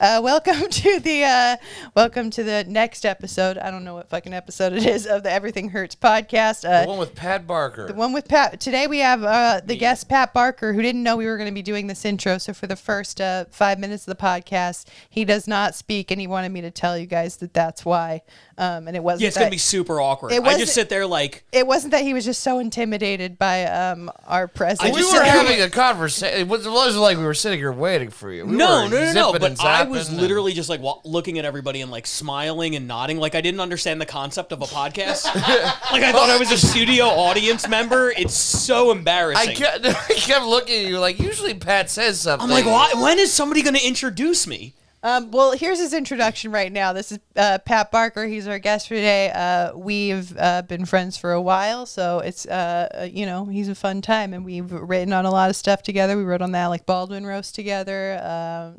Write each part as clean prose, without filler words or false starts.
Welcome to the next episode. I don't know what fucking episode it is of the Everything Hurts podcast. The one with Pat Barker. The one with Pat. Today we have the guest Pat Barker, who didn't know we were going to be doing this intro. So for the first 5 minutes of the podcast, he does not speak, and he wanted me to tell you guys that that's why. And it wasn't. Yeah, it's gonna be super awkward. I just sit there like. It wasn't that he was just so intimidated by our presence. We were having a conversation. It wasn't like we were sitting here waiting for you. No. But I was literally just like looking at everybody and like smiling and nodding, like I didn't understand the concept of a podcast. Like I thought I was a studio audience member. It's so embarrassing. I kept looking at you like usually Pat says something. I'm like, why? When is somebody gonna introduce me? Well, here's his introduction right now. This is Pat Barker. He's our guest for today. We've been friends for a while, so it's, he's a fun time. And we've written on a lot of stuff together. We wrote on the Alec Baldwin roast together.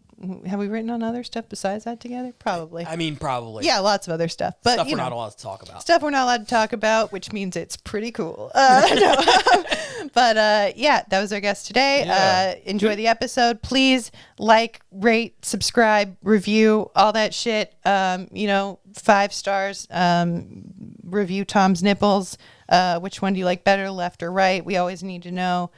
Have we written on other stuff besides that together? Probably. I mean, probably. Yeah, lots of other stuff. But, stuff we're not allowed to talk about. Stuff we're not allowed to talk about, which means it's pretty cool. But, yeah, that was our guest today. Yeah. Enjoy the episode. Please like, rate, subscribe, review, all that shit. 5 stars. Review Tom's nipples. Which one do you like better, left or right? We always need to know.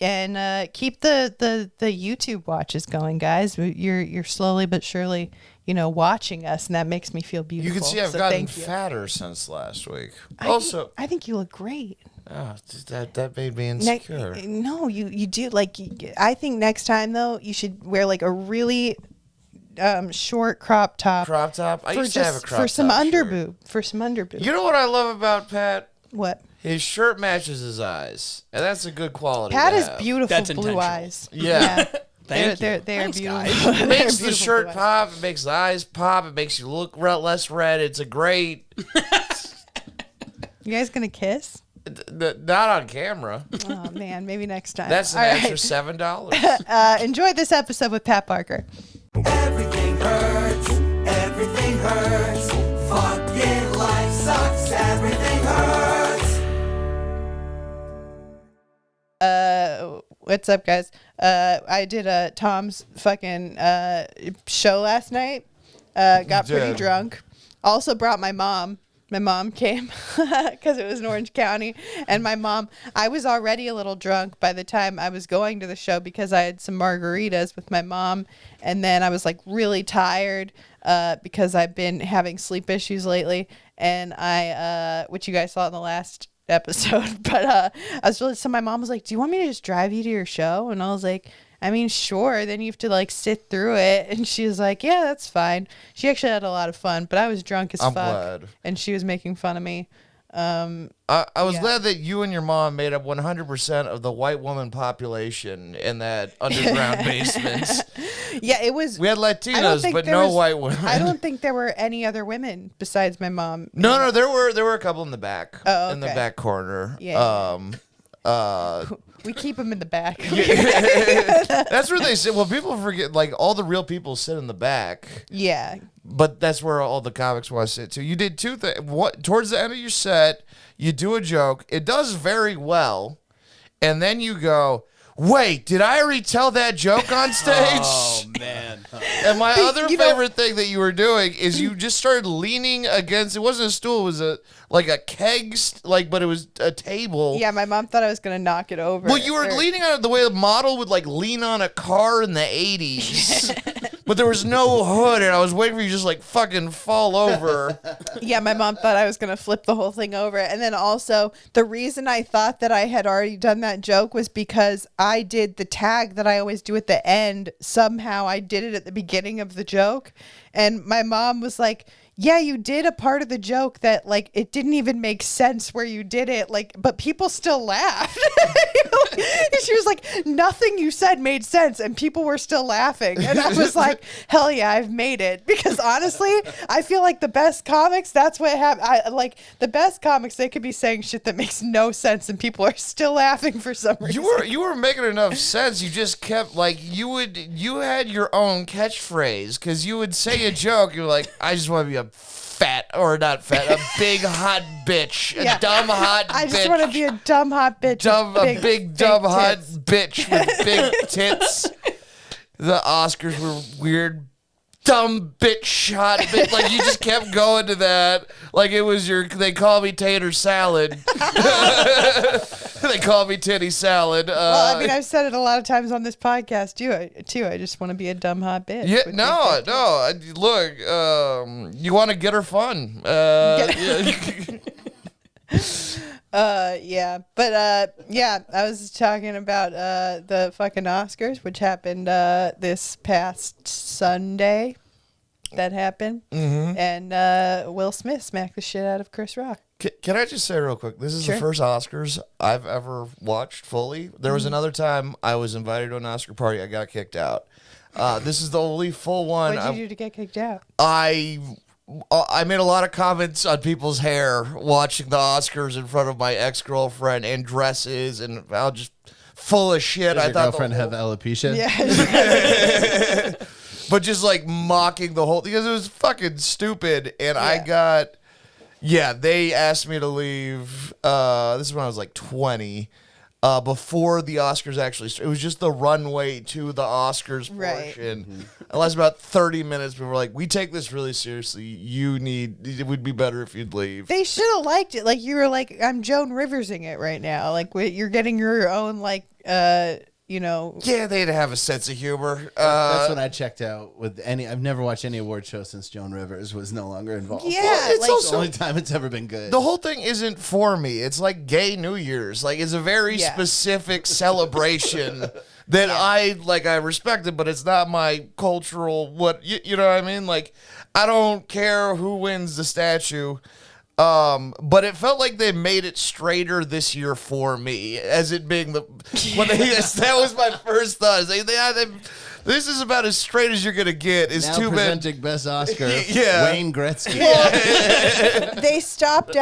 And keep the YouTube watches going, guys. You're slowly but surely, watching us, and that makes me feel beautiful. You can see I've gotten fatter since last week. I think you look great. Oh, that made me insecure. No, you do. Like, I think next time though, you should wear like a really short crop top. Crop top. I used to have a crop top for some underboob. For some underboob. You know what I love about Pat? What? His shirt matches his eyes, and that's a good quality. Pat has beautiful blue eyes. Yeah. They're Thanks, beautiful. It makes the shirt pop. It makes the eyes pop. It makes you look less red. It's a great. You guys gonna kiss? Not on camera. Oh man, maybe next time. That's an extra $7. Enjoy this episode with Pat Barker. Everything hurts. Everything hurts. Fucking life sucks. Everything hurts. What's up, guys? I did Tom's fucking show last night. Got pretty drunk. Also brought my mom. My mom came because it was in Orange County. And my mom, I was already a little drunk by the time I was going to the show because I had some margaritas with my mom. And then I was like really tired because I've been having sleep issues lately. And which you guys saw in the last episode. But so my mom was like, do you want me to just drive you to your show? And I was like, I mean, sure. Then you have to like sit through it. And she was like, yeah, that's fine. She actually had a lot of fun, but I was drunk as fuck. Glad. And she was making fun of me. I was glad that you and your mom made up 100% of the white woman population in that underground basement. Yeah, it was. We had Latinos, but no white women. I don't think there were any other women besides my mom. No, there were a couple in the back. Oh, okay. In the back corner. Yeah. We keep them in the back. That's where they sit. Well, people forget, like, all the real people sit in the back. Yeah. But that's where all the comics want to sit. So you did two things. Towards the end of your set, you do a joke. It does very well. And then you go, wait, did I already tell that joke on stage? Oh, man. And my other favorite thing that you were doing is you just started leaning against, it wasn't a stool, it was like a keg, but it was a table. Yeah, my mom thought I was going to knock it over. Well, you were leaning on it the way a model would like lean on a car in the 80s. But there was no hood, and I was waiting for you to just like fucking fall over. Yeah, my mom thought I was going to flip the whole thing over. And then also, the reason I thought that I had already done that joke was because I did the tag that I always do at the end. Somehow I did it at the beginning of the joke. And my mom was like, yeah, you did a part of the joke that, like, it didn't even make sense where you did it, like, but people still laughed. She was like, nothing you said made sense, and people were still laughing. And I was like, hell yeah, I've made it. Because honestly, I feel like the best comics, that's what happened. Like, the best comics, they could be saying shit that makes no sense, and people are still laughing for some reason. You were making enough sense. You just kept, like, you had your own catchphrase, because you would say a joke, you're like, I just want to be a big hot bitch, a dumb hot bitch. I just want to be a dumb hot bitch. A big dumb hot bitch with big tits. the Oscars were weird, dumb bitch shot bit. Like you just kept going to that. Like it was they call me tater salad. They call me titty salad. Well, I mean, I've said it a lot of times on this podcast too. I just want to be a dumb hot bitch. Yeah, no. Look, you want to get her fun. Yeah, but I was talking about the fucking Oscars, which happened this past Sunday. That happened, and Will Smith smacked the shit out of Chris Rock. Can I just say real quick? This is Sure. the first Oscars I've ever watched fully. There was another time I was invited to an Oscar party. I got kicked out. This is the only full one. What did you do to get kicked out? I made a lot of comments on people's hair watching the Oscars in front of my ex-girlfriend and dresses, and I was just full of shit. Does I your thought girlfriend have alopecia? Yeah. but just like mocking the whole, because it was fucking stupid. And they asked me to leave. This is when I was like 20. Before the Oscars actually started. It was just the runway to the Oscars portion. It lasted about 30 minutes. We were like, we take this really seriously. It would be better if you'd leave. They should have liked it. Like you were like, I'm Joan Riversing it right now. Like you're getting your own Yeah, they'd have a sense of humor. That's when I checked out with any. I've never watched any award show since Joan Rivers was no longer involved. Yeah, Well, it's like also- The only time it's ever been good. The whole thing isn't for me. It's like gay New Year's. Like it's a very specific celebration that I respect it, but it's not my cultural you know what I mean? Like I don't care who wins the statue. But it felt like they made it straighter this year for me, as it being that was my first thought. This is about as straight as you're gonna get. It's now too bad. presenting Best Oscar, Yeah. Wayne Gretzky. they stopped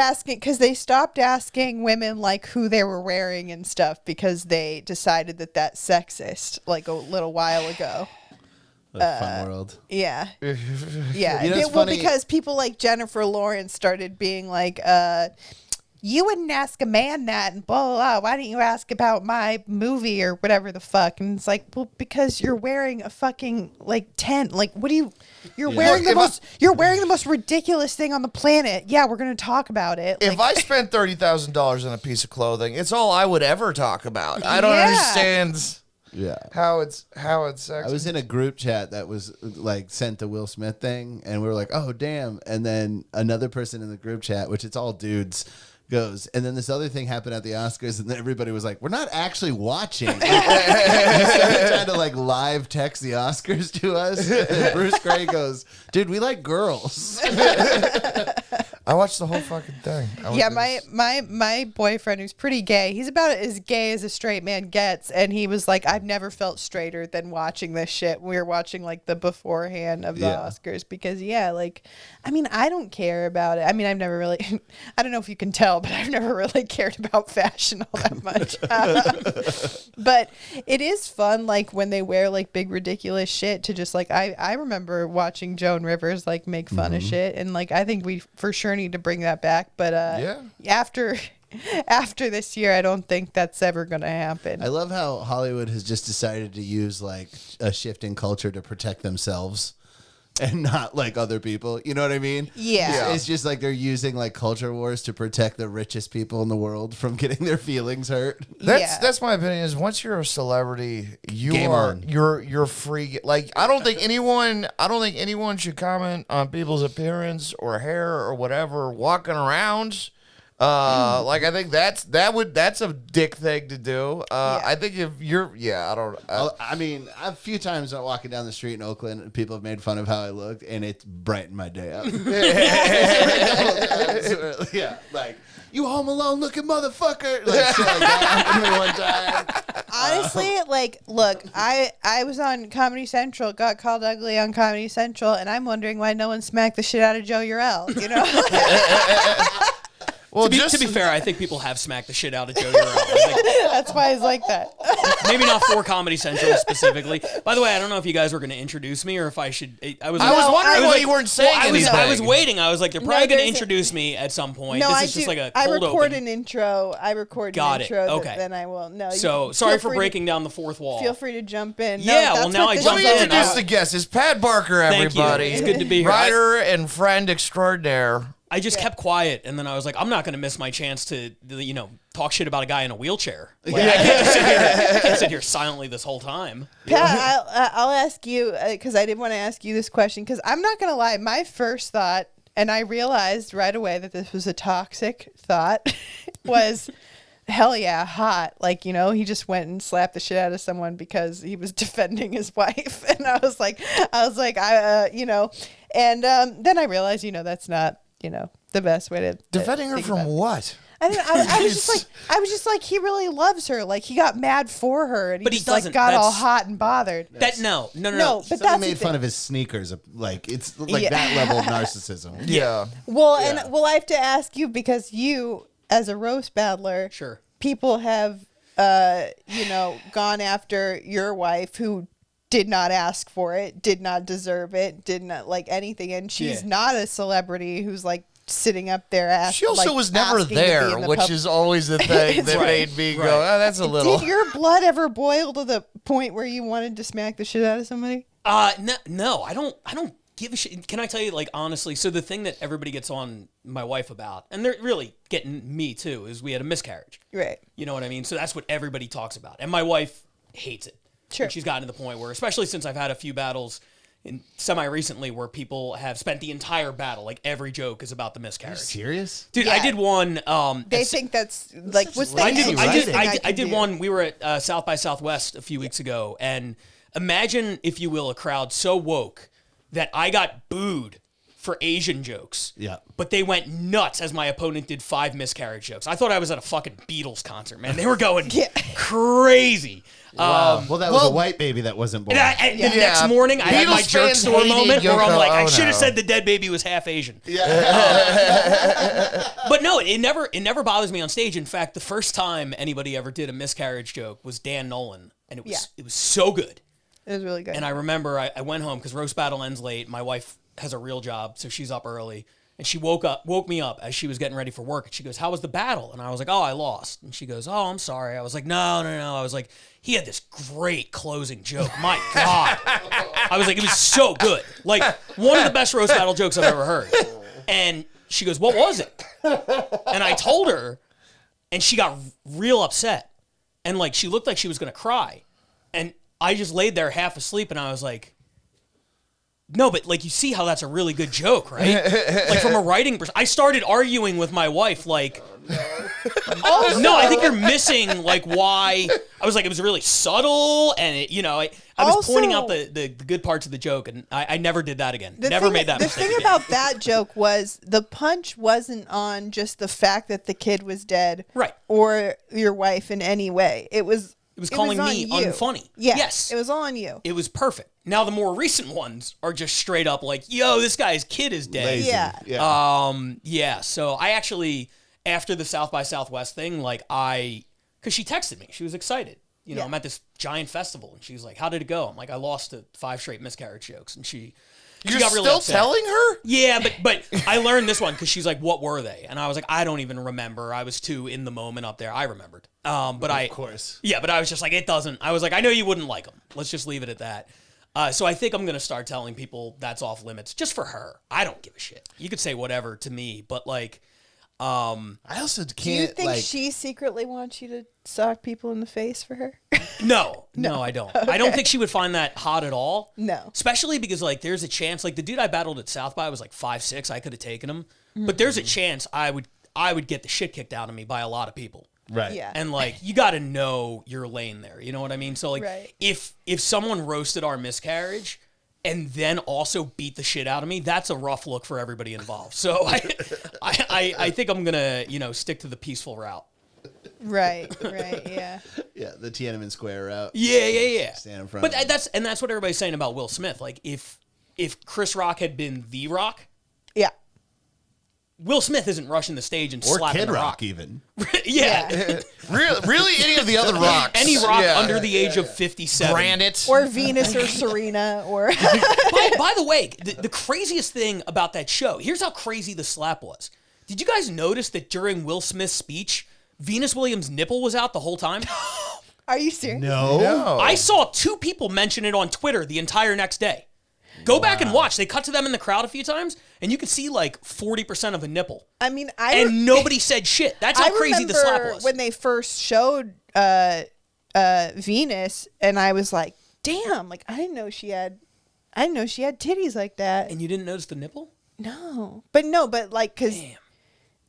asking women like who they were wearing and stuff because they decided that's sexist like a little while ago. Fun world. Yeah. Yeah. You know, it's funny- because people like Jennifer Lawrence started being like, you wouldn't ask a man that and blah, blah, blah. Why didn't you ask about my movie or whatever the fuck? And it's like, well, because you're wearing a fucking like tent. Like, what do you're wearing you're wearing the most ridiculous thing on the planet. Yeah, we're going to talk about it. If I spent $30,000 on a piece of clothing, it's all I would ever talk about. I don't understand. Yeah. How it's sexy. I was in a group chat that was like sent the Will Smith thing, and we were like, "Oh, damn!" And then another person in the group chat, which it's all dudes, goes, and then this other thing happened at the Oscars, and then everybody was like, "We're not actually watching." They started trying to like live text the Oscars to us. And Bruce Gray goes, "Dude, we like girls." I watched the whole fucking thing. Yeah, my boyfriend, who's pretty gay, he's about as gay as a straight man gets, and he was like, I've never felt straighter than watching this shit. We were watching like the beforehand of the Oscars because I mean, I don't care about it. I mean, I've never really, I don't know if you can tell, but I've never really cared about fashion all that much. But it is fun, like when they wear like big ridiculous shit to just like, I remember watching Joan Rivers like make fun of shit, and like I think we for sure need to bring that back, but after this year I don't think that's ever gonna happen. I love how Hollywood has just decided to use like a shift in culture to protect themselves and not like other people. You know what I mean? Yeah. It's just like they're using like culture wars to protect the richest people in the world from getting their feelings hurt. That's my opinion. Is once you're a celebrity, you're free. Like I don't think anyone should comment on people's appearance or hair or whatever walking around. Like I think that's a dick thing to do. I think if you're, I mean, a few times I'm walking down the street in Oakland and people have made fun of how I looked, and it's brightened my day up. Yeah, like, you home alone looking motherfucker. Like, shit like that happened to me one time. Honestly, like, look, I was on Comedy Central, got called ugly on Comedy Central, and I'm wondering why no one smacked the shit out of Joe Urell, you know? Well, to be fair, I think people have smacked the shit out of Joe Euro. That's why he's like that. Maybe not for Comedy Central specifically. By the way, I don't know if you guys were going to introduce me or if I should. I was wondering why you weren't saying anything. I was waiting. I was like, they're probably going to introduce me at some point. No, this is just like a cold I record open. an intro. I record Got an intro. it. Okay. Then I will. No. So sorry for breaking down the fourth wall. Feel free to jump in. Yeah, No, well, now I Let jumped me in. introduce the guest. It's Pat Barker, Thank you. everybody. It's good to be here. Writer and friend extraordinaire. I just kept quiet, and then I was like, I'm not going to miss my chance to, talk shit about a guy in a wheelchair. Like, I can't sit here silently this whole time. Pat, I'll ask you because I did want to ask you this question because I'm not gonna lie. My first thought, and I realized right away that this was a toxic thought, was. Hell yeah, hot. Like, he just went and slapped the shit out of someone because he was defending his wife. And I was like, and then I realized, that's not, the best way to Defending her from what? I was just like, he really loves her. Like, he got mad for her, and But he he just doesn't. got all That's- hot and bothered. No. But Somebody that's made the fun thing. of his sneakers. Like it's like Yeah. that level of narcissism. Yeah. Well, and I have to ask you because you, as a roast battler, Sure. people have, gone after your wife who did not ask for it, did not deserve it, did not like anything, and she's not a celebrity who's like sitting up there. She also was never there, which is always the thing that made me go, oh, that's a little. Did your blood ever boil to the point where you wanted to smack the shit out of somebody? No, I don't give a shit. Can I tell you, like, honestly, so the thing that everybody gets on my wife about, and they're really getting me too, is we had a miscarriage. Right. You know what I mean? So that's what everybody talks about. And my wife hates it. Sure. And she's gotten to the point where, especially since I've had a few battles in semi-recently where people have spent the entire battle, like every joke is about the miscarriage. Serious? Dude, Yeah. I did one. They think that's like what's the I easiest thing did can do? one. We were at South by Southwest a few weeks ago, and imagine, if you will, a crowd so woke that I got booed for Asian jokes. Yeah. But they went nuts as my opponent did 5 miscarriage jokes. I thought I was at a fucking Beatles concert, man. They were going crazy. Wow. Well, that was a white baby that wasn't born. And the next morning, I had my Beatles jerk fans store hated moment where I'm Yoko like, I Ono. should have said the dead baby was half Asian. Yeah. But no, it never bothers me on stage. In fact, the first time anybody ever did a miscarriage joke was Dan Nolan, and it was so good. It was really good. And I remember I went home because roast battle ends late. My wife has a real job, so she's up early. And she woke me up as she was getting ready for work. And she goes, "How was the battle?" And I was like, "Oh, I lost." And she goes, "Oh, I'm sorry." I was like, No. I was like, he had this great closing joke. My God. I was like, it was so good. Like, one of the best roast battle jokes I've ever heard. And she goes, "What was it?" And I told her, and she got real upset. And like, she looked like she was going to cry. And I just laid there half asleep, and I was like, no, but like, you see how that's a really good joke, right? Like, from a writing perspective, I started arguing with my wife, like, no, I think you're missing like why. I was like, it was really subtle, and I was pointing out the good parts of the joke, and I never did that again. Never made that mistake. The thing about that joke was the punch wasn't on just the fact that the kid was dead, Right. or your wife in any way. It was calling on me you. unfunny. Yeah, Yes. it was all on you. It was perfect. Now the more recent ones are just straight up like, yo, this guy's kid is dead. Lazy. Yeah. So I actually, after the South by Southwest thing, like because she texted me, she was excited. I'm at this giant festival, and she's like, "How did it go?" I'm like, "I lost to 5 straight miscarriage jokes," and she You're got really still upset. telling her? Yeah, but I learned this one because she's like, "What were they?" And I was like, "I don't even remember. I was too in the moment up there." I remembered. Of course. Yeah, but I was just like, it doesn't. I was like, I know you wouldn't like them. Let's just leave it at that. So I think I'm gonna start telling people that's off limits just for her. I don't give a shit. You could say whatever to me, but like, I also can't. Do you think like, she secretly wants you to sock people in the face for her? no, I don't. I don't think she would find that hot at all. No. Especially because like there's a chance, like the dude I battled at South by was like 5'6". I could have taken him, but there's a chance I would get the shit kicked out of me by a lot of people. right. Yeah. And like, you got to know your lane there. You know what I mean? So like, Right. if someone roasted our miscarriage and then also beat the shit out of me, that's a rough look for everybody involved. So I think I'm gonna stick to the peaceful route. Right. Yeah. Yeah, the Tiananmen Square route. Yeah. Stand in front. But of them. that's what everybody's saying about Will Smith. Like if Chris Rock had been The Rock, Yeah. Will Smith isn't rushing the stage and Or slapping Kid the Rock even. yeah. Really, any of the other rocks. Any rock under the age of 57. Granite. Or Venus or Serena or By the way, the craziest thing about that show, here's how crazy the slap was. Did you guys notice that during Will Smith's speech, Venus Williams' nipple was out the whole time? Are you serious? No. I saw 2 people mention it on Twitter the entire next day. Go back and watch. They cut to them in the crowd a few times, and you could see like 40% of a nipple. I mean, and nobody said shit. That's how crazy the slap was. When they first showed Venus, and I was like, "Damn!" Like I didn't know she had titties like that. And you didn't notice the nipple? No, but like because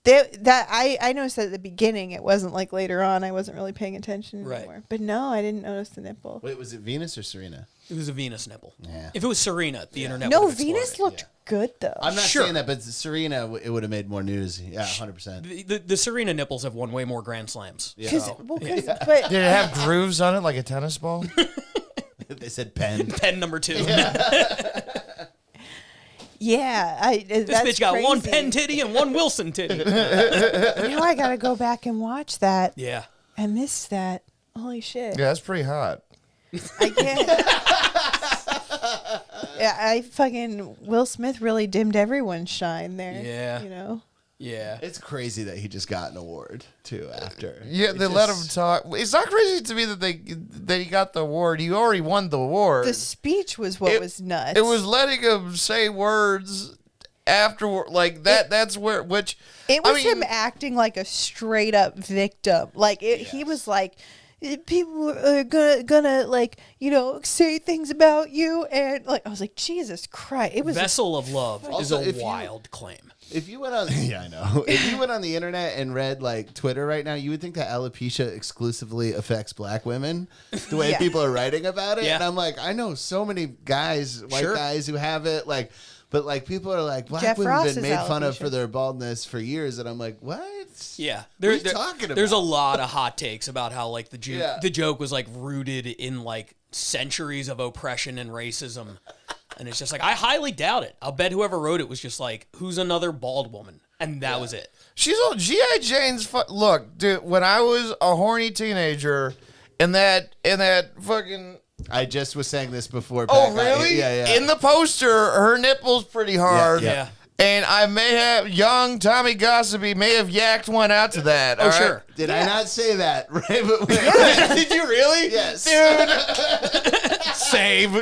I noticed that at the beginning. It wasn't like later on. I wasn't really paying attention anymore. But no, I didn't notice the nipple. Wait, was it Venus or Serena? It was a Venus nipple. Yeah. If it was Serena, the internet No, would have Venus exploded. looked good though. I'm not Sure. saying that, but Serena, it would have made more news. Yeah, 100%. The Serena nipples have won way more Grand Slams. But Did it have grooves on it like a tennis ball? They said pen. Pen number 2. Yeah, This bitch got one pen titty and one Wilson titty. Now I gotta go back and watch that. Yeah. I missed that. Holy shit! Yeah, that's pretty hot. I can't. Yeah, I fucking Will Smith really dimmed everyone's shine there. Yeah. You know. Yeah. It's crazy that he just got an award too after. Yeah, they let him talk. It's not crazy to me that he got the award. He already won the award. The speech was what was nuts. It was letting him say words afterward, like that. That's where which It was him acting like a straight up victim. Like he was like, people are gonna like say things about you, and like I was like, Jesus Christ! It was Vessel of Love is Also, a if you- wild claim. If you went on, yeah, I know. If you went on the internet and read like Twitter right now, you would think that alopecia exclusively affects black women. The way Yeah. people are writing about it, Yeah. and I'm like, I know so many guys, white Sure. guys who have it, like. But like people are like, black Jeff women have Ross been is made fun of alopecia. for their baldness for years, and I'm like, what? Yeah, What are you talking about? There's a lot of hot takes about how like the Yeah. joke was like rooted in like centuries of oppression and racism, and it's just like I highly doubt it. I'll bet whoever wrote it was just like, who's another bald woman, and that was it. she's all G.I. Jane's. Look, dude, when I was a horny teenager, and that fucking. I just was saying this before. Oh, Pat. really? Yeah. In the poster, her nipple's pretty hard. Yeah. And I may have, young Tommy Gossipy may have yacked one out to that. Oh, all right? sure. Did I not say that? Right? But Did you really? Yes. Dude. Save.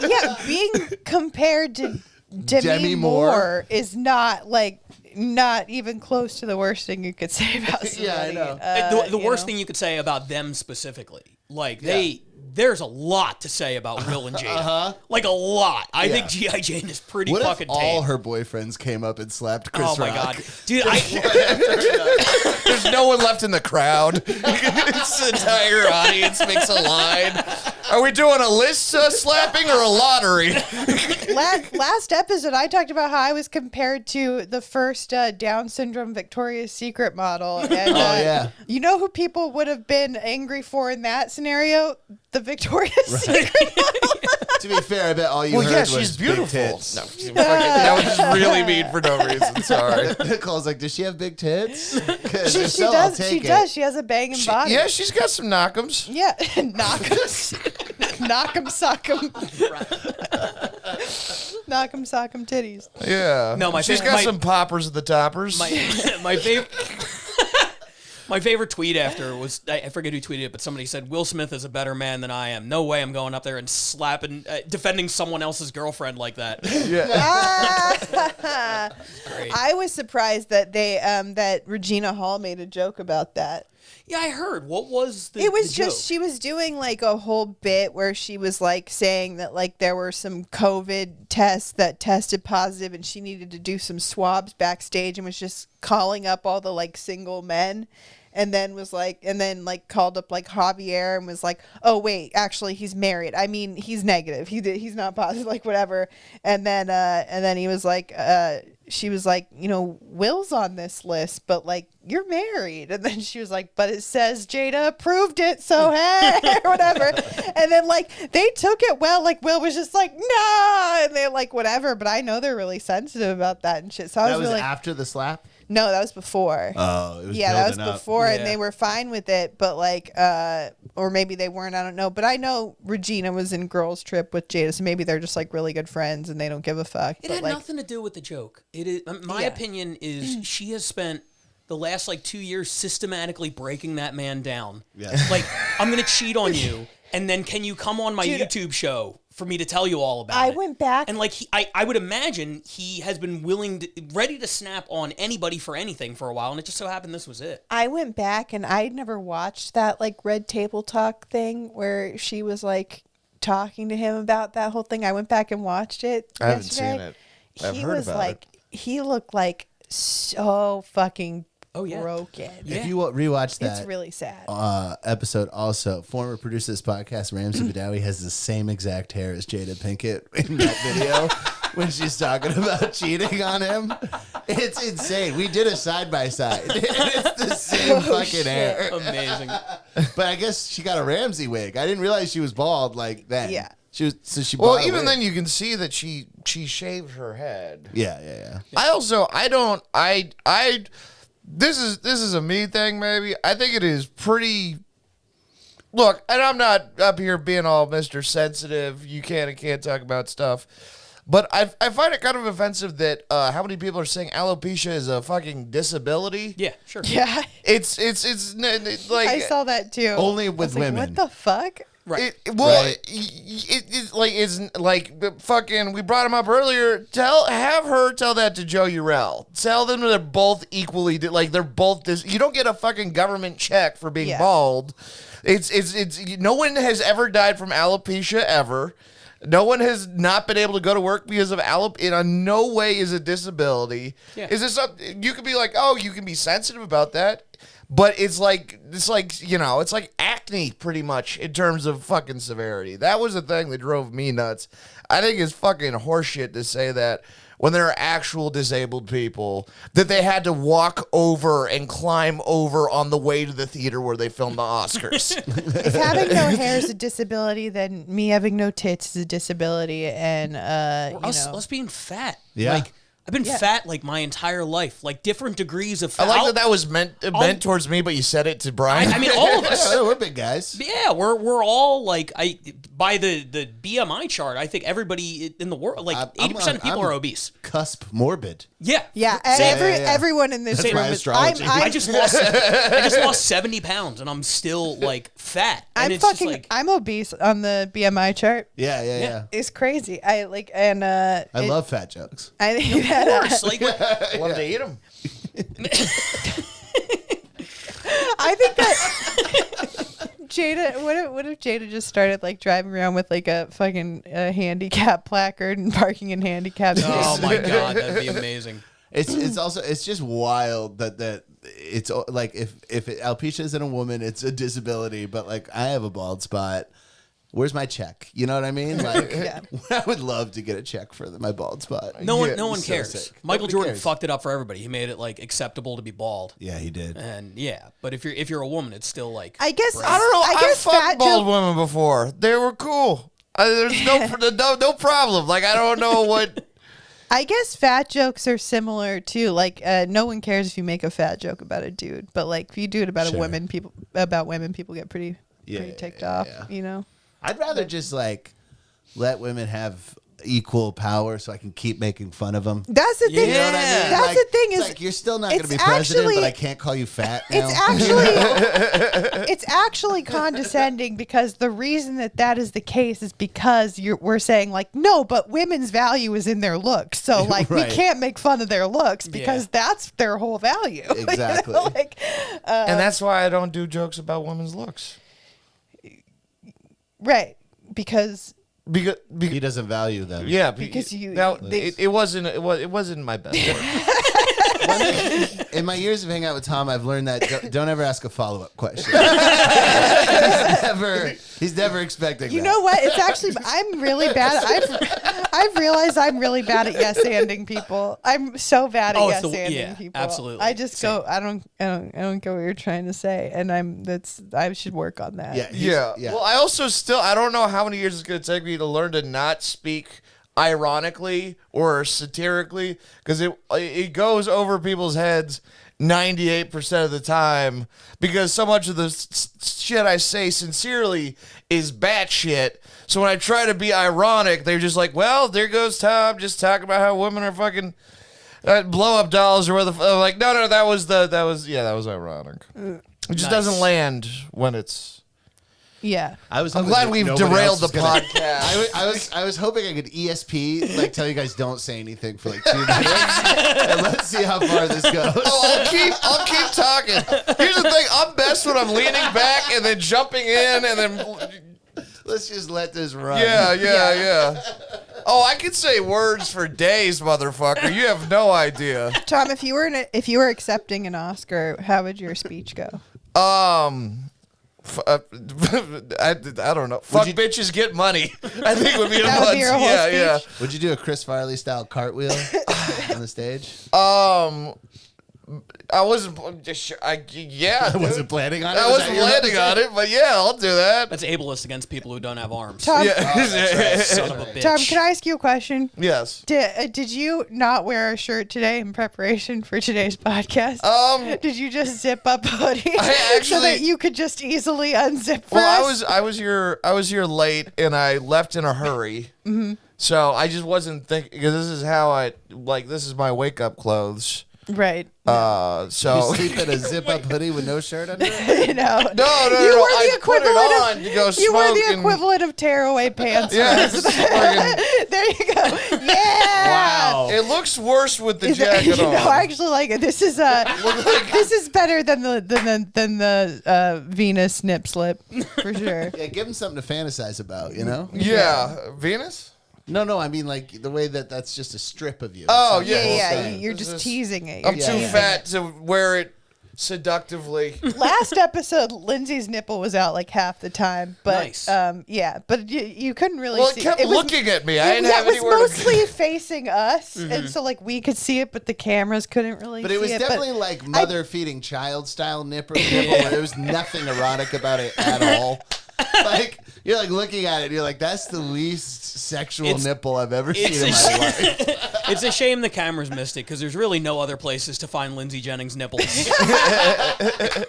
yeah, being compared to Demi Demi Moore Moore is not even close to the worst thing you could say about somebody. Yeah, I know. The worst thing you could say about them specifically, like there's a lot to say about Will and Jada. Like a lot. I think G.I. Jane is pretty What fucking if all tame. her boyfriends came up and slapped Chris Oh my Rock? god, dude! There's no one left in the crowd. This entire audience makes a line. Are we doing a list slapping or a lottery? Last episode, I talked about how I was compared to the first Down syndrome Victoria's Secret model. And, yeah. You know who people would have been angry for in that scenario? The Victoria's Secret model. To be fair, I bet all you Well, heard yeah, was she's big beautiful. tits. No, that was just really mean for no reason. Sorry. Nicole's like, does she have big tits? 'Cause She if so, I'll does. take She it. does. She has a banging body. Yeah, she's got some knock'ems. Yeah. Knock 'em, sock 'em. Knock 'em, sock 'em titties. Yeah. No, she's got some poppers at the toppers. My favorite. My favorite tweet after was, I forget who tweeted it, but somebody said, Will Smith is a better man than I am. No way I'm going up there and slapping, defending someone else's girlfriend like that. Great. I was surprised that they that Regina Hall made a joke about that. Yeah, I heard. What was the It was the just joke? she was doing like a whole bit where she was like saying that like there were some COVID tests that tested positive and she needed to do some swabs backstage and was just calling up all the like single men. And then called up like Javier and was like, oh wait, actually he's married. I mean, he's negative. He's not positive, like whatever. And then he was like, she was like, you know, Will's on this list, but like you're married. And then she was like, but it says Jada approved it, so hey, or whatever. And then like they took it well. Like Will was just like, nah, and they're like, whatever. But I know they're really sensitive about that and shit. So I That was really after the slap? no, that was before. Oh, it was Yeah, that was building up. before, and Yeah. they were fine with it, but like, or maybe they weren't. I don't know. But I know Regina was in Girls Trip with Jada, so maybe they're just like really good friends and they don't give a fuck. It but had like, nothing to do with the joke. It is my Yeah. opinion is she has spent the last like 2 years systematically breaking that man down. Yes. Like, I'm gonna cheat on you, and then can you come on my Dude, YouTube show for me to tell you all about I it? went back and like I would imagine he has been ready to snap on anybody for anything for a while, and it just so happened this was it. I went back and I'd never watched that like Red Table Talk thing where she was like talking to him about that whole thing. I went back and watched it. I haven't yesterday. seen it. I've He heard was about like, he looked like so fucking yeah. broken. Yeah. If you rewatch that It's really sad. episode, also, former producer of this podcast, Ramsey Badawi, has the same exact hair as Jada Pinkett in that video when she's talking about cheating on him. It's insane. We did a side-by-side. And it's the same fucking hair. Amazing. But I guess she got a Ramsey wig. I didn't realize she was bald like then. Yeah. She was, so she Well, bought a even wig. then you can see that she shaved her head. Yeah. This is a me thing, maybe. I think it is pretty. Look, and I'm not up here being all Mr. Sensitive. You can and can't talk about stuff, but I find it kind of offensive that how many people are saying alopecia is a fucking disability. Yeah, sure. Yeah. It's like I saw that too. Only I with was like, women. what the fuck? Right. It's like fucking. We brought him up earlier. Have her tell that to Joe Urell. Tell them they're both equally like they're both. You don't get a fucking government check for being Yeah. bald. It's no one has ever died from alopecia ever. No one has not been able to go to work because of alopecia. In no way is a disability. Yeah. Is this something you could be like? Oh, you can be sensitive about that. But it's like you know, it's like acne pretty much in terms of fucking severity. That was the thing that drove me nuts. I think it's fucking horseshit to say that when there are actual disabled people that they had to walk over and climb over on the way to the theater where they filmed the Oscars. If having no hair is a disability, then me having no tits is a disability, and Or us being fat. Yeah. Like, I've been Yeah. fat like my entire life, like different degrees of I fat. like that was meant towards me, but you said it to Brian. I mean, all of us. Yeah, we're big guys. Yeah, we're all like by the BMI chart. I think everybody in the world, like I'm 80% of people I'm are obese. Cusp morbid. Yeah, yeah, and Same. everyone in this That's room my is. astrology. I just lost 70 pounds, and I'm still like fat. And I'm it's just fucking. like, I'm obese on the BMI chart. Yeah. It's crazy. I like and I love fat jokes. I think of that course, like love to eat them. I think that Jada. What if Jada just started like driving around with like a fucking handicap placard and parking in handicap spaces? oh my god, that'd be amazing. It's also it's just wild that it's like if alopecia isn't a woman, it's a disability. But like I have a bald spot. Where's my check? You know what I mean? Like Yeah. I would love to get a check for my bald spot. No one It's so cares. sick. Michael Nobody Jordan cares. fucked it up for everybody. He made it like acceptable to be bald. Yeah, he did. And yeah, but if you're a woman, it's still like I guess I don't know. I I've guess fucked fat bald joke. women before. They were cool. There's no problem. Like I don't know what. I guess fat jokes are similar too. Like no one cares if you make a fat joke about a dude, but like if you do it about Sure. women, people get pretty ticked off. yeah. You know. I'd rather just like let women have equal power so I can keep making fun of them. That's the thing. You know what I mean? That's Like- the thing it's is like you're still not going to it's be president, actually- but I can't call you fat now. it's actually condescending because the reason that is the case is because we're saying like no, but women's value is in their looks, so like Right. we can't make fun of their looks because that's their whole value. You know, Exactly. like, And that's why I don't do jokes about women's looks. right? Because Because He doesn't value them. yeah, because you- Now, they- it wasn't my best work. In my years of hanging out with Tom, I've learned that don't ever ask a follow-up question. he's never expecting you that. know what? It's actually I'm really bad. I've realized I'm really bad at yes-anding people. I'm so bad at yes-anding people. Absolutely. I just go, I don't get what you're trying to say, and I should work on that. Yeah. Well, I also I don't know how many years it's going to take me to learn to not speak ironically or satirically, because it goes over people's heads 98% of the time, because so much of the shit I say sincerely is batshit. So when I try to be ironic, they're just like, well, there goes Tom just talking about how women are fucking blow up dolls or whatever. I'm like, no, that was ironic. It just doesn't land when it's. Yeah, I'm glad we've derailed the podcast. I was hoping I could ESP, like, tell you guys don't say anything for like 2 minutes, and let's see how far this goes. Oh, I'll keep talking. Here's the thing: I'm best when I'm leaning back and then jumping in, and then let's just let this run. Yeah. Oh, I could say words for days, motherfucker. You have no idea. Tom, if you were accepting an Oscar, how would your speech go? I don't know. Fuck bitches, get money. I think would be that would be your whole speech. Would you do a Chris Farley style cartwheel on the stage? I wasn't. I wasn't planning on it. I wasn't planning on it, but yeah, I'll do that. That's ableist against people who don't have arms. Tom, Son of a bitch. Tom, can I ask you a question? Yes. Did you not wear a shirt today in preparation for today's podcast? Did you just zip up a hoodie so that you could just easily unzip for us? I was here late and I left in a hurry. Mm-hmm. So I just wasn't thinking, because this is how this is my wake up clothes. Right. So you sleep in a zip-up hoodie with no shirt under it? No. No. I put it on to go smoke. You were the equivalent of tearaway pants. Yes. There you go. Yeah. Wow. It looks worse with the jacket on. I actually like it. This is this is better than the Venus nip slip for sure. Yeah, give him something to fantasize about, you know? Yeah. Venus? No, I mean, like, the way that's just a strip of you. Oh, yeah. You're just teasing it. I'm too fat to wear it seductively. Last episode, Lindsay's nipple was out like half the time, but nice. but you couldn't really see it. Well, it kept looking at me. I didn't have anywhere to. It was mostly facing us, and so like we could see it, but the cameras couldn't really see it. But it was definitely like mother feeding child style nipple where there was nothing erotic about it at all. Like, you're like looking at it and you're like, that's the least sexual nipple I've ever seen in my life. It's a shame the cameras missed it, because there's really no other places to find Lindsay Jennings' nipples. I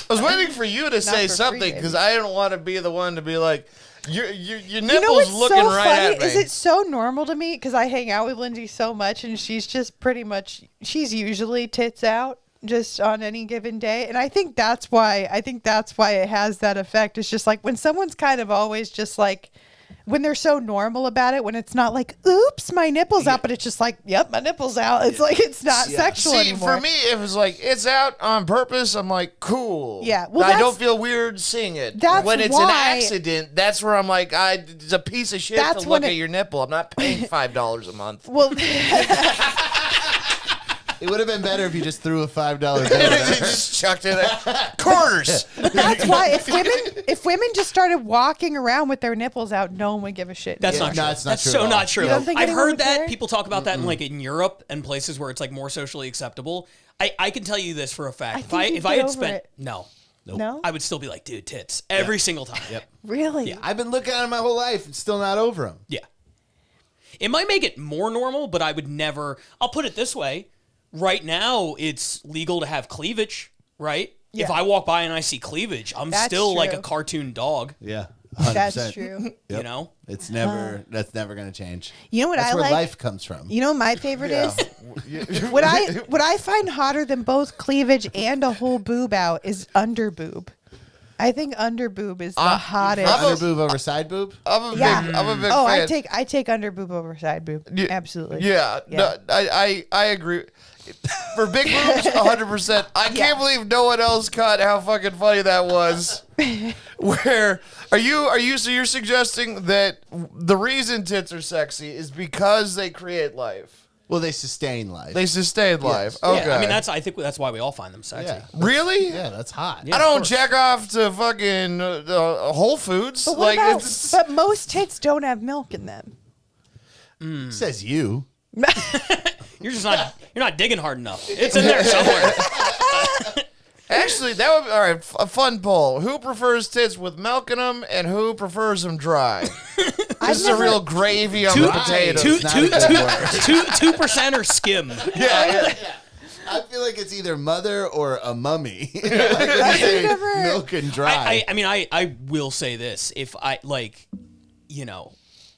was waiting for you to say something, because I didn't want to be the one to be like, your nipple's looking so right funny? at me. Is it so normal to me? Because I hang out with Lindsay so much, and she's just she's usually tits out just on any given day, and I think that's why it has that effect. It's just like when someone's kind of always just like, when they're so normal about it, when it's not like, oops, my nipple's out, but it's just like, yep, my nipple's out. It's like, it's not sexual anymore. For me, if it's like, it's out on purpose, I'm like, cool. Yeah. Well, I don't feel weird seeing it. When it's an accident, that's where I'm like, it's a piece of shit to look at your nipple. I'm not paying $5 a month. Well, it would have been better if you just threw a $5 bill. Just chucked it at quarters. But that's why if women just started walking around with their nipples out, no one would give a shit. That's not true. No, it's not That's true so at all. not true. You don't think I've anyone heard would that care? people talk about that in Europe and places where it's like more socially acceptable. I can tell you this for a fact. If I had spent No? I would still be like, dude, tits every single time. Yep. Really? Yeah. I've been looking at him my whole life and still not over him. Yeah. It might make it more normal, but I would never. I'll put it this way. Right now, it's legal to have cleavage, right? Yeah. If I walk by and I see cleavage, I'm That's still like true. a cartoon dog. Yeah. 100%. That's true. Yep. You know? It's never, that's never going to change. You know what That's I where like? life comes from. You know what my favorite is? What I find hotter than both cleavage and a whole boob out is under boob. I think under boob is the hottest. Under boob over side boob? I'm a big fan. I take under boob over side boob. Absolutely. Yeah. No, I agree. For big boobs, 100%. I can't believe no one else caught how fucking funny that was. Where so you're suggesting that the reason tits are sexy is because they create life. Well, they sustain life. They sustain life. Yes. Okay. Yeah, I mean, I think that's why we all find them sexy. Yeah. Really? Yeah, that's hot. Yeah. I don't course. jack off to fucking Whole Foods. But, but most tits don't have milk in them. Says you. You're not digging hard enough. It's in there somewhere. Actually, that would be all right. A fun poll: who prefers tits with milk in them, and who prefers them dry? This is a real gravy on the potatoes. 2% or skim. Yeah. I feel like it's either mother or a mummy. Like when you say milk and dry. I mean, I will say this: if I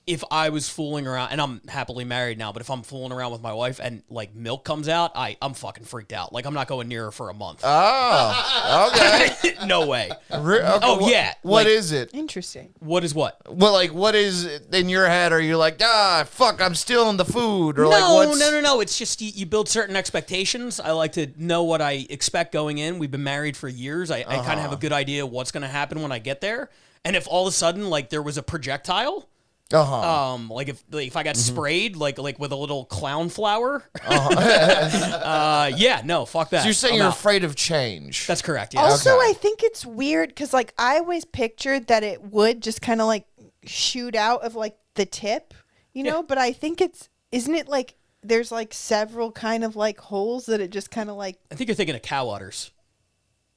if I was fooling around, and I'm happily married now, but if I'm fooling around with my wife and like milk comes out, I'm fucking freaked out. Like I'm not going near her for a month. Oh, okay. No way. Okay, yeah. What like, is it? Interesting. What is what? Well, like, what is in your head? Are you like, fuck, I'm stealing the food? Or No. It's just you build certain expectations. I like to know what I expect going in. We've been married for years. I kind of have a good idea what's going to happen when I get there. And if all of a sudden, like, there was a projectile... like if I got sprayed like with a little clown flower, yeah, no, fuck that. So you're saying you're afraid of change? That's correct. Yeah. Also, I think it's weird because like I always pictured that it would just kind of like shoot out of like the tip, you know. But I think isn't it like there's like several kind of like holes that it just kind of like. I think you're thinking of cow udders.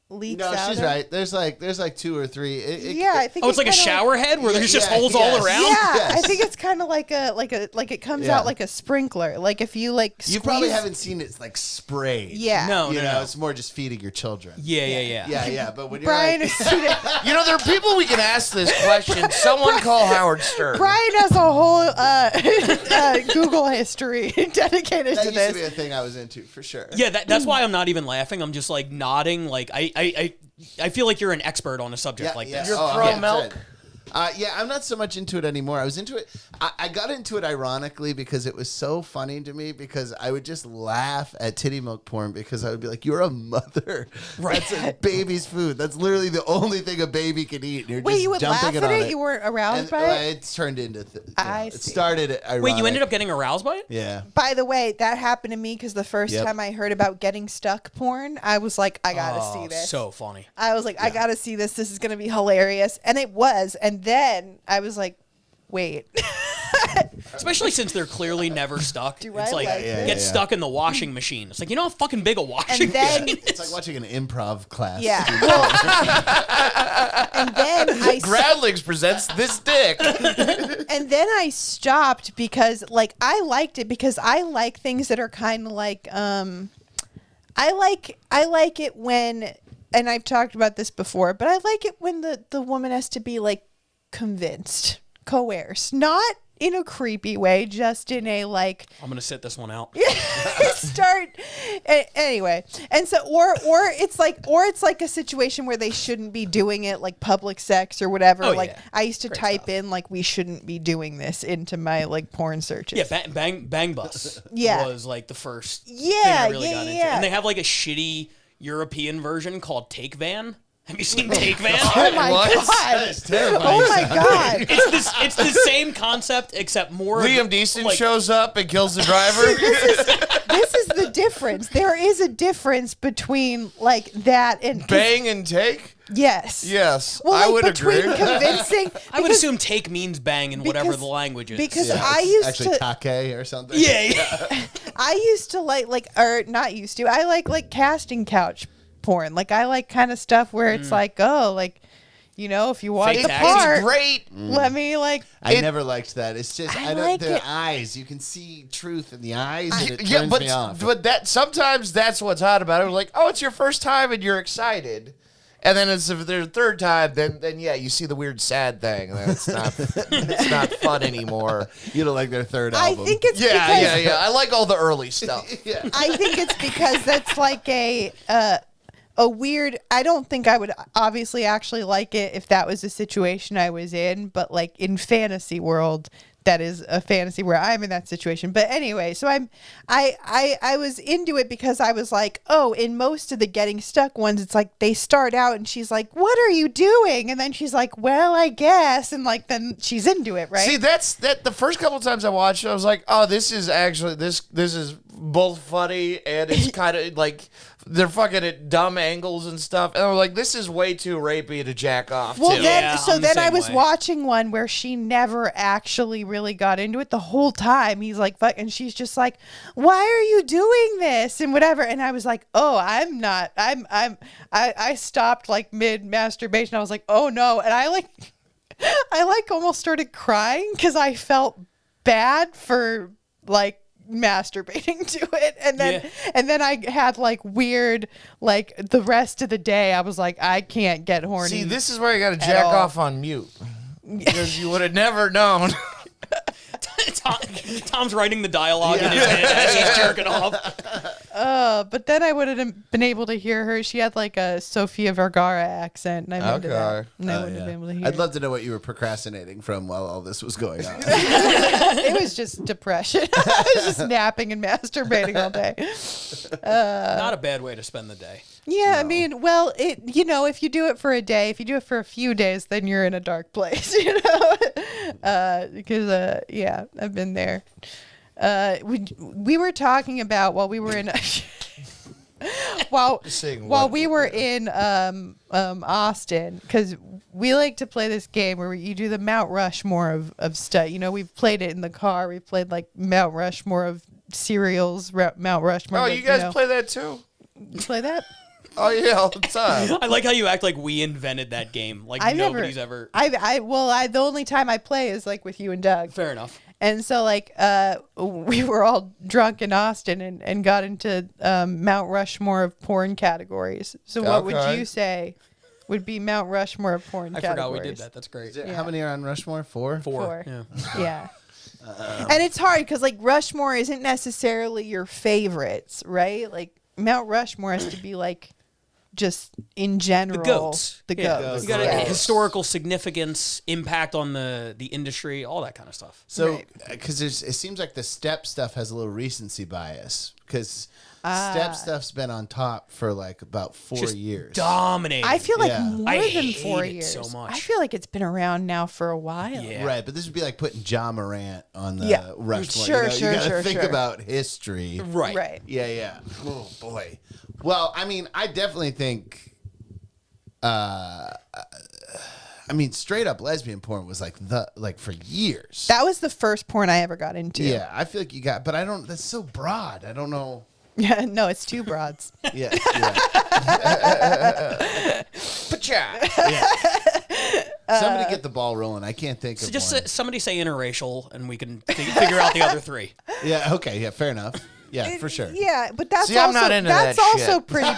Leaks no, out she's right. There's like 2 or 3. I think it's like a shower head where there's just holes all around. Yeah, Yes. I think it's kind of like it comes out like a sprinkler. Like if you like squeeze. You probably haven't seen it like sprayed. Yeah. No. It's more just feeding your children. Yeah. But when you're Brian like, is You know, there are people we can ask this question. Someone call Howard Stern. Brian has a whole Google history dedicated that to used this. to be a thing I was into for sure. Yeah, that's why I'm not even laughing. I'm just like nodding. Like I feel like you're an expert on a subject like this. You're pro milk? I'm not so much into it anymore. I was into it. I got into it ironically because it was so funny to me because I would just laugh at titty milk porn because I would be like, you're a mother. Right. That's a baby's food. That's literally the only thing a baby can eat. And you're Wait, just you would dumping laugh at on it? You weren't aroused by it? It turned into... I it see. started ironic. Wait, you ended up getting aroused by it? Yeah. By the way, that happened to me because the first Yep. time I heard about getting stuck porn, I was like, I gotta see this. So funny. I was like, I gotta see this. This is gonna be hilarious. And it was. And then I was like, wait. Especially since they're clearly never stuck. Do It's I like like it? get stuck in the washing machine. It's like, you know how fucking big a washing And then- machine is? It's like watching an improv class. Yeah. Well, and then I Gradlings presents this dick. and then I stopped because like I liked it because I like things that are kind of like I like it when, and I've talked about this before, but I like it when the woman has to be like convinced, coerced, not in a creepy way, just in a like I'm gonna sit this one out. anyway. And so or it's like a situation where they shouldn't be doing it, like public sex or whatever. Oh, like yeah. I used to Great type stuff. in like we shouldn't be doing this into my like porn searches. Yeah, Bang Bus Yeah. was like the first thing Yeah, I really yeah, got into. yeah. And they have like a shitty European version called Take Van. Have you seen Take Van? Oh my What? god. That is terrifying. Oh my god. It's the same concept except more Liam Neeson like, shows up and kills the driver. This is the difference. There is a difference between like that and Bang and take? yes. Yes, Well, I like, would between agree. convincing. I would because- assume take means bang in whatever because- the language is. because Yeah, I it's used actually to. take or something. yeah. I used to like or not used to. I like casting couch porn. Like I like kind of stuff where it's like, oh, like, you know, if you want Fake the taxi. part, It's great. let me like. I never liked that. It's just I I don't like the it. eyes. You can see truth in the eyes, and it Yeah, turns me off. but that sometimes that's what's hot about it. Like, oh, it's your first time and you're excited, and then it's if there's a third time, then yeah, you see the weird sad thing, and then it's not fun anymore. You don't like their third I album. think it's Yeah, because yeah. I like all the early stuff. I think it's because that's like a weird. I don't think I would obviously actually like it if that was a situation I was in, but like in fantasy world, that is a fantasy where I'm in that situation. But anyway, so I was into it because I was like, oh, in most of the getting stuck ones, it's like they start out and she's like, what are you doing? And then she's like, well, I guess, and like then she's into it, right? See, that's the first couple times I watched it, I was like, oh, this is actually this is both funny and it's kind of like they're fucking at dumb angles and stuff. And I'm like, this is way too rapey to jack off Well, to. then I was way. watching one where she never actually really got into it the whole time. He's like, fuck, and she's just like, why are you doing this and whatever. And I was like, oh, I stopped like mid masturbation. I was like, oh no. And I almost started crying because I felt bad for like masturbating to it, and then I had like weird, like the rest of the day I was like, I can't get horny. See, this is where you got to jack off on mute, because you would have never known. Tom's writing the dialogue in his head as he's jerking off. But then I would have been able to hear her. She had like a Sofia Vergara accent, and I wouldn't have been able to hear. I'd love to know what you were procrastinating from while all this was going on. It was just depression. I was just napping and masturbating all day. Not a bad way to spend the day. Yeah, no. I mean, well, if you do it for a day, if you do it for a few days, then you're in a dark place, because I've been there. We were talking about while we were in while we were in Austin, because we like to play this game where you do the Mount Rushmore of stuff. We've played it in the car. We've played like Mount Rushmore of cereals, Mount Rushmore. Oh, you guys play that too? You play that? Oh yeah, all the time. I like how you act like we invented that game. Like nobody's ever. The only time I play is like with you and Doug. Fair enough. And so like we were all drunk in Austin and got into Mount Rushmore of porn categories. So what would you say would be Mount Rushmore of porn categories? I forgot we did that. That's great. How many are on Rushmore? Four? Four. Yeah. And it's hard because like Rushmore isn't necessarily your favorites, right? Like Mount Rushmore has to be like just in general. The goats. The goats. You got a historical significance, impact on the industry, all that kind of stuff. So, because it seems like the step stuff has a little recency bias, because step stuff's been on top for like about 4 years. Dominating. I feel like more than 4 hate it years. so much. I feel like it's been around now for a while. Yeah. Right, but this would be like putting Ja Morant on the Rushmore. Sure, you gotta think about history. Right. Yeah. Oh boy. Well, I mean, I definitely think. Straight up lesbian porn was like for years. That was the first porn I ever got into. Yeah, I feel like you got, but I don't. That's so broad. I don't know. Yeah, no, it's two broads. Yeah. Somebody get the ball rolling. I can't think of just one. somebody say interracial, and we can figure out the other three. Yeah. Okay. Yeah. Fair enough. Yeah, for sure. Yeah, but that's See, also I'm not into that's that also shit. pretty.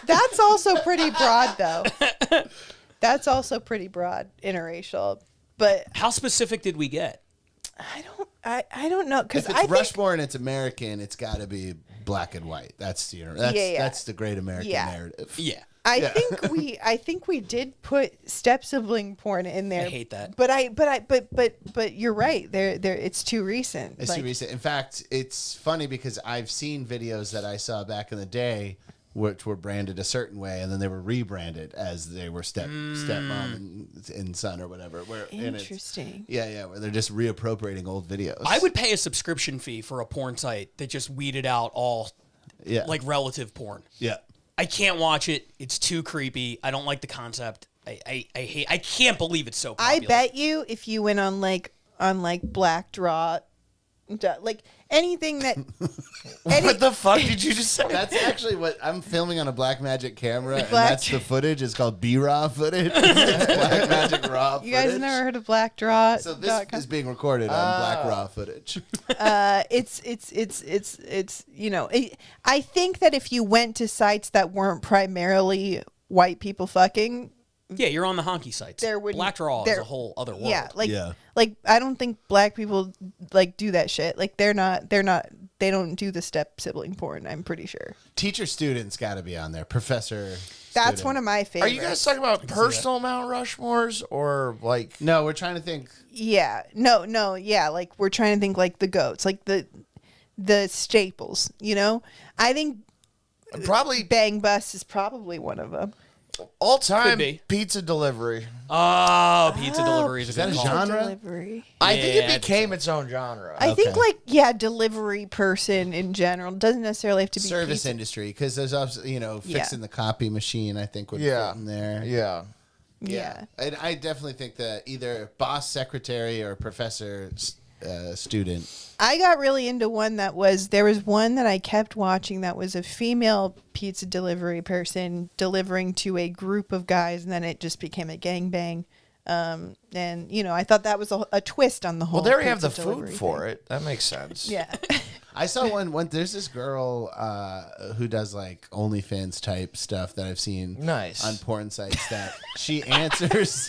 That's also pretty broad, though. That's also pretty broad, interracial. But How specific did we get? I don't know, because If it's Rushmore and it's American, it's got to be black and white. That's the great American narrative. Yeah. I think we did put step sibling porn in there. I hate that. But you're right. There it's too recent. It's too recent. In fact, it's funny because I've seen videos that I saw back in the day which were branded a certain way, and then they were rebranded as they were stepmom and son or whatever. Interesting. Where they're just reappropriating old videos. I would pay a subscription fee for a porn site that just weeded out all like relative porn. Yeah. I can't watch it. It's too creepy. I don't like the concept. I can't believe it's so popular. I bet you if you went on Black Draw, like anything that What the fuck did you just say? That's actually what I'm filming on a Blackmagic camera, and that's the footage. It's called B-Raw footage. It's Blackmagic Raw footage. You guys never heard of Black Draw? So this is being recorded on Black Raw footage. It's I think that if you went to sites that weren't primarily white people fucking, yeah, you're on the honky sites. Black Draw is a whole other world. Yeah, like I don't think black people like do that shit. Like they don't do the step sibling porn. I'm pretty sure. Teacher students got to be on there. Professor. That's one of my favorites. Are you guys talking about personal Mount Rushmores or like? No, we're trying to think. Yeah, no, yeah. Like we're trying to think like the goats, like the staples. I think probably Bang Bus is probably one of them. All time Could be. pizza delivery. Oh, pizza delivery is a that good a call. genre? Delivery. I think Yeah, it I think became its own genre. I think Okay. delivery person in general doesn't necessarily have to be Service pizza. industry, because there's also fixing the copy machine. I think would Yeah. fit in there. Yeah. Yeah. And I definitely think that either boss, secretary, or professor, student. I got really into one there was one that I kept watching that was a female pizza delivery person delivering to a group of guys, and then it just became a gangbang. And I thought that was a twist on the whole. Well, there you have the pizza food delivery for thing. it. That makes sense. Yeah. I saw one. There's this girl who does like OnlyFans type stuff that I've seen Nice. on porn sites that she answers.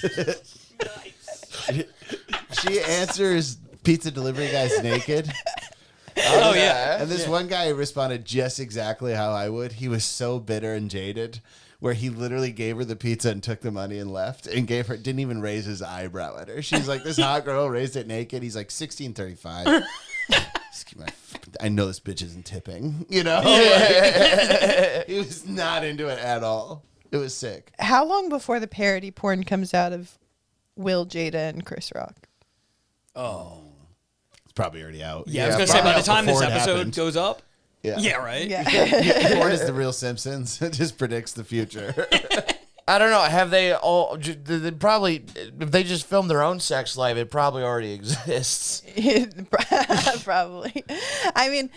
She answers pizza delivery guys naked. Oh, yeah. And this one guy responded just exactly how I would. He was so bitter and jaded, where he literally gave her the pizza and took the money and left, and didn't even raise his eyebrow at her. She's like, this hot girl raised it naked. He's like, $16.35. I know this bitch isn't tipping. He was not into it at all. It was sick. How long before the parody porn comes out of Will, Jada, and Chris Rock? Oh. It's probably already out. Yeah, I was going to say, by the time this before it episode happened. goes up. Yeah. Right? Yeah. Porn is the real Simpsons. It just predicts the future. I don't know. Have they all? They probably, if they just filmed their own sex life, it probably already exists. Probably. I mean,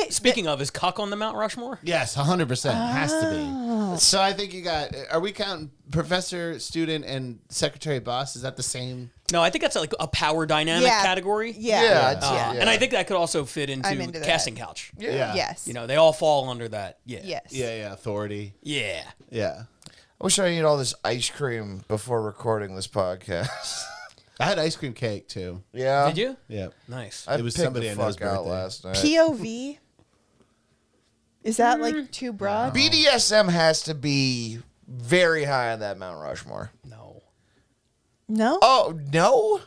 Speaking of, is Cuck on the Mount Rushmore? Yes, 100%. Has to Oh. be. So I think you got, are we counting professor, student, and secretary boss? Is that the same? No, I think that's like a power dynamic Yeah. category. Yeah. Yeah, Yeah. And I think that could also fit I'm into into that. casting couch. Yeah. Yes. They all fall under that. Yeah. Yes. Yeah, authority. Yeah. Yeah. I wish I ate all this ice cream before recording this podcast. I had ice cream cake too. Yeah. Did you? Yeah. Nice. I It was picked somebody the I know's fuck out birthday. last night. POV? Is that like too broad? BDSM has to be very high on that Mount Rushmore. No. No? Oh no!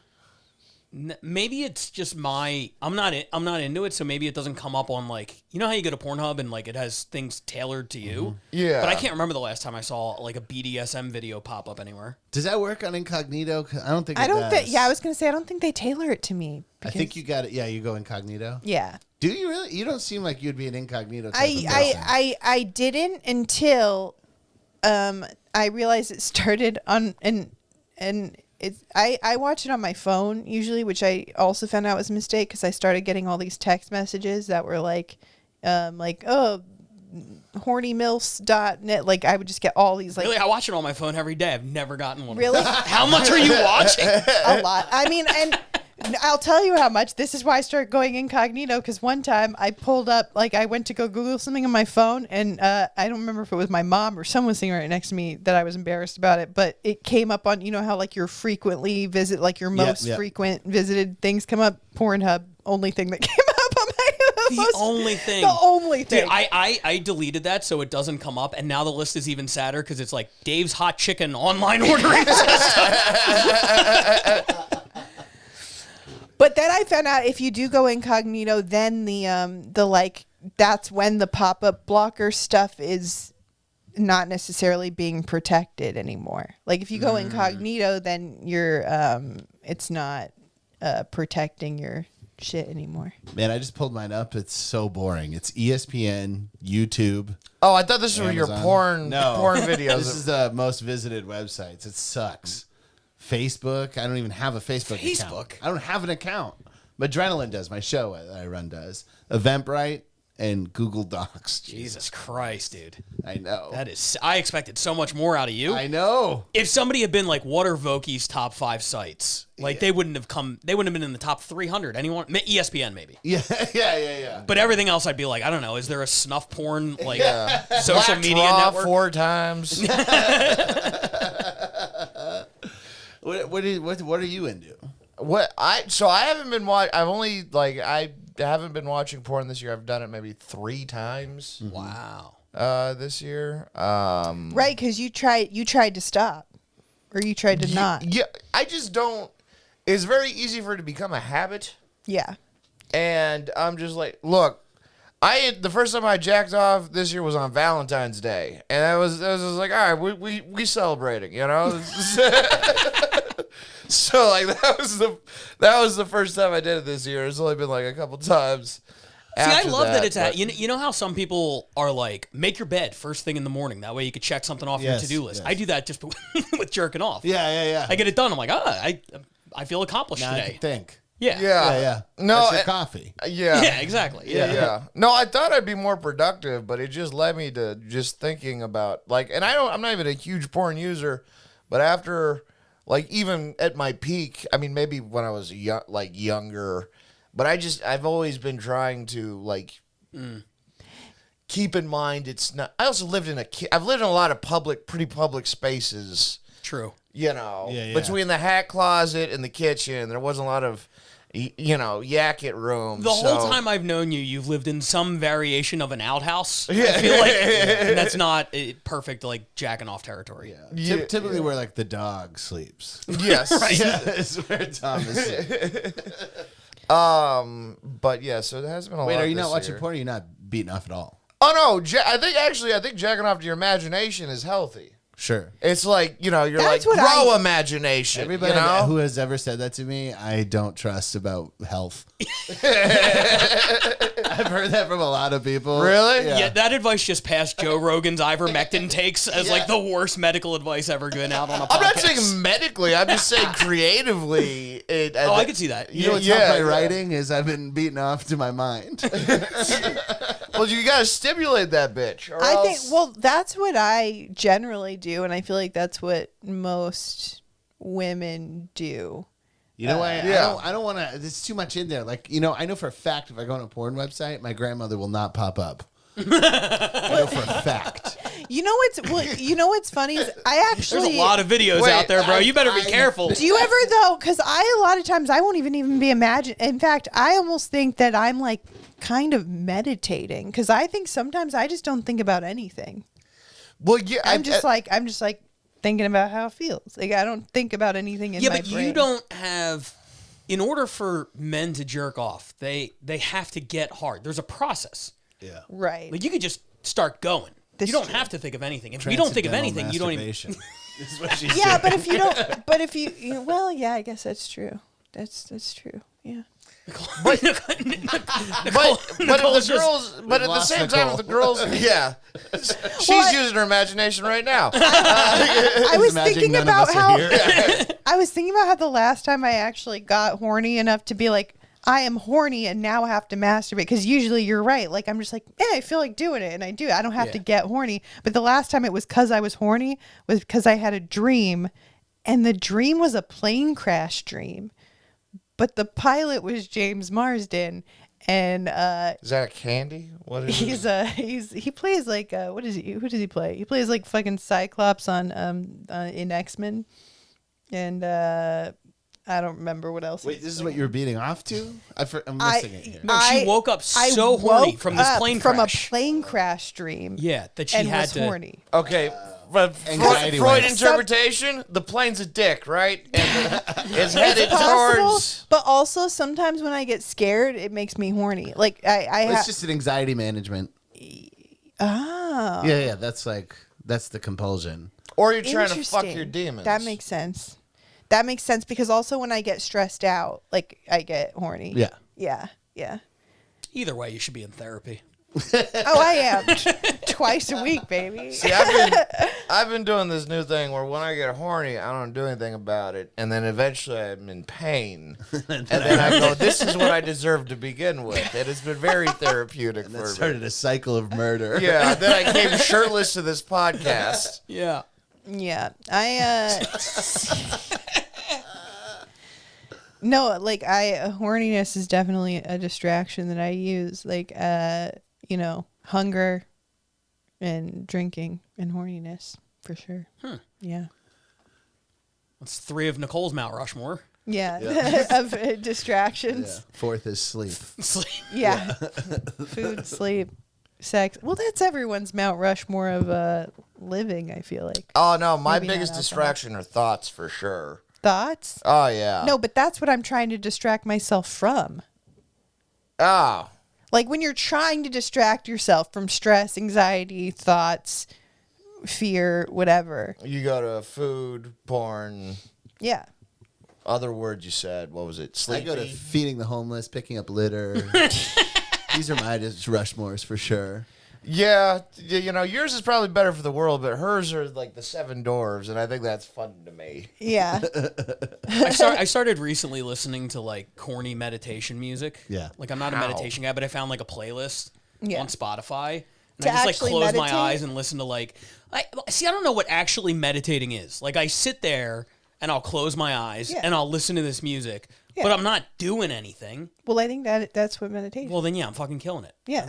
Maybe it's just I'm not into it, so maybe it doesn't come up on like, how you go to Pornhub and like it has things tailored to you. Yeah. But I can't remember the last time I saw like a BDSM video pop up anywhere. Does that work on incognito? 'Cause I don't think it I don't does. think, I was going to say, I don't think they tailor it to me. I think you got it. Yeah, you go incognito. Yeah. Do you really? You don't seem like you'd be an incognito type of person. I didn't until I realized it started on and it's I watch it on my phone usually, which I also found out was a mistake because I started getting all these text messages that were like hornymilfs.net. Like I would just get all these like Really, I watch it on my phone every day. I've never gotten one. Really? How much are you watching? a lot. I mean, and I'll tell you how much. This is why I started going incognito, because one time I pulled up, like I went to go Google something on my phone, and I don't remember if it was my mom or someone sitting right next to me that I was embarrassed about it, but it came up on, how like your frequently visit, like your most frequent visited things come up. Pornhub, only thing that came up on my The only thing. The only thing. Dude, I deleted that so it doesn't come up, and now the list is even sadder because it's like Dave's Hot Chicken online ordering system. But then I found out if you do go incognito, then the like that's when the pop-up blocker stuff is not necessarily being protected anymore. Like if you go incognito, then you're it's not protecting your shit anymore. Man, I just pulled mine up. It's so boring. It's ESPN, YouTube. Oh, I thought this were your Amazon. porn videos. This is the most visited websites. It sucks. Facebook. I don't even have a Facebook account. I don't have an account. Adrenaline does. My show that I run does. Eventbrite and Google Docs. Jesus Christ, dude. I know. That is. I expected so much more out of you. I know. If somebody had been like, what are Vokey's top 5 sites? Like they wouldn't have been in the top 300. Anyone? ESPN maybe. Yeah. But everything else, I'd be like, I don't know. Is there a snuff porn social Black media Raw network? 4 times. What are you into? I haven't been I haven't been watching porn this year. I've done it maybe 3 times. Wow. This year. Right, because you tried to stop, or you tried to not. Yeah, I just don't. It's very easy for it to become a habit, Yeah. and I'm just like, look, The first time I jacked off this year was on Valentine's Day, and I was like, all right, we celebrating, you know. So like that was the first time I did it this year. It's only been like a couple times. See, I love that it's you know how some people are like, make your bed first thing in the morning. That way you could check something off your to-do list. Yes. I do that just with jerking off. Yeah. I get it done. I'm like, I feel accomplished now today. I can think. Yeah. No, that's your coffee. Yeah, exactly. Yeah. No, I thought I'd be more productive, but it just led me to just thinking about like, and I'm not even a huge porn user, but after like even at my peak, I mean maybe when I was younger, but I've always been trying to like keep in mind it's not. I also lived I've lived in a lot of pretty public spaces. True. You know, between the hat closet and the kitchen, there wasn't a lot of, yakket room. The whole time I've known you, you've lived in some variation of an outhouse. Yeah. I feel like and that's not perfect, like jacking off territory. Yeah. Typically where like the dog sleeps. Yes. Right. Yeah, it's where Thomas sleeps. But yeah, so it has been a lot. Wait, are you this not watching year. porn? Or are you not beating off at all? Oh no, I think jacking off to your imagination is healthy. Sure. It's like, you're That's like, what grow imagination. Everybody you know? who has ever said that to me, I don't trust about health. I've heard that from a lot of people. Really? Yeah, that advice just passed Joe Rogan's ivermectin takes as like the worst medical advice ever given out on a podcast. I'm not saying medically, I'm just saying creatively. I could see that. You know what's not my writing is I've been beaten off to my mind. Well, you got to stimulate that bitch. Or I else... think, well, that's what I generally do, and I feel like that's what most women do. You know why? I don't want to. There's too much in there. Like, I know for a fact if I go on a porn website, my grandmother will not pop up. I know for a fact. You know what's funny is I actually There's a lot of videos out there, bro. You better be careful. Do you ever though? Because a lot of times I won't even be imagining. In fact, I almost think that I'm like kind of meditating because I think sometimes I just don't think about anything. Well, yeah, I'm just like thinking about how it feels. Like I don't think about anything in my brain. Yeah, but you don't have. In order for men to jerk off, they have to get hard. There's a process. Yeah. Right. Like you could just start going. You don't have to think of anything. If you don't think of anything, you don't even. This is what she yeah, said. but if you don't, but if you well, yeah, I guess that's true. That's true. Yeah. But at the same time, if the girls, she's using her imagination right now. I was thinking about how I was thinking about how the last time I actually got horny enough to be like, I am horny and now I have to masturbate. Because usually you're right. Like I'm just like, I feel like doing it, and I do. I don't have to get horny. But the last time it was because I was horny was because I had a dream, and the dream was a plane crash dream. But the pilot was James Marsden, and is that a candy? What is he plays like what is he? Who does he play? He plays like fucking Cyclops on in X-Men, and I don't remember what else. Wait, this is what you were beating off to? I'm missing it here. No, she woke up so horny from this plane crash. From a plane crash dream. Yeah, that she and had was to. horny. Okay. Freud interpretation, the plane's a dick, right? And it's headed towards. But also, sometimes when I get scared, it makes me horny. Like it's just an anxiety management. Oh. Yeah, that's the compulsion. Or you're trying to fuck your demons. That makes sense. That makes sense because also when I get stressed out, like I get horny. Yeah. Yeah. Either way, you should be in therapy. Oh, I am. Twice a week, baby. See, I've been doing this new thing where when I get horny, I don't do anything about it, and then eventually I'm in pain, and then I go, "This is what I deserve to begin with." And it's been very therapeutic for me. Started a cycle of murder. Yeah. Then I came shirtless to this podcast. Yeah. Yeah. No, like horniness is definitely a distraction that I use. Like, hunger and drinking and horniness for sure. Yeah. That's 3 of Nicole's Mount Rushmore. Yeah. Of distractions. Yeah. 4th is sleep. Yeah. Food, sleep, sex. Well, that's everyone's Mount Rushmore of living, I feel like. Oh no, my Maybe biggest distraction are thoughts for sure. Thoughts? Oh yeah. No, but that's what I'm trying to distract myself from. Oh. Like when you're trying to distract yourself from stress, anxiety, thoughts, fear, whatever. You go to food, porn. Yeah. Other words you said. What was it? Sleepy? I go to feeding the homeless, picking up litter. These are my just Rushmores for sure. Yeah, you know, yours is probably better for the world, but hers are like the 7 dwarves, and I think that's fun to me. Yeah. I started recently listening to like corny meditation music. Yeah. Like I'm not a meditation guy, but I found like a playlist on Spotify. And To I just like actually close meditate? my eyes and listen to like I don't know what actually meditating is. Like I sit there and I'll close my eyes and I'll listen to this music, but I'm not doing anything. Well, I think that's what meditation. Well, then I'm fucking killing it. Yeah.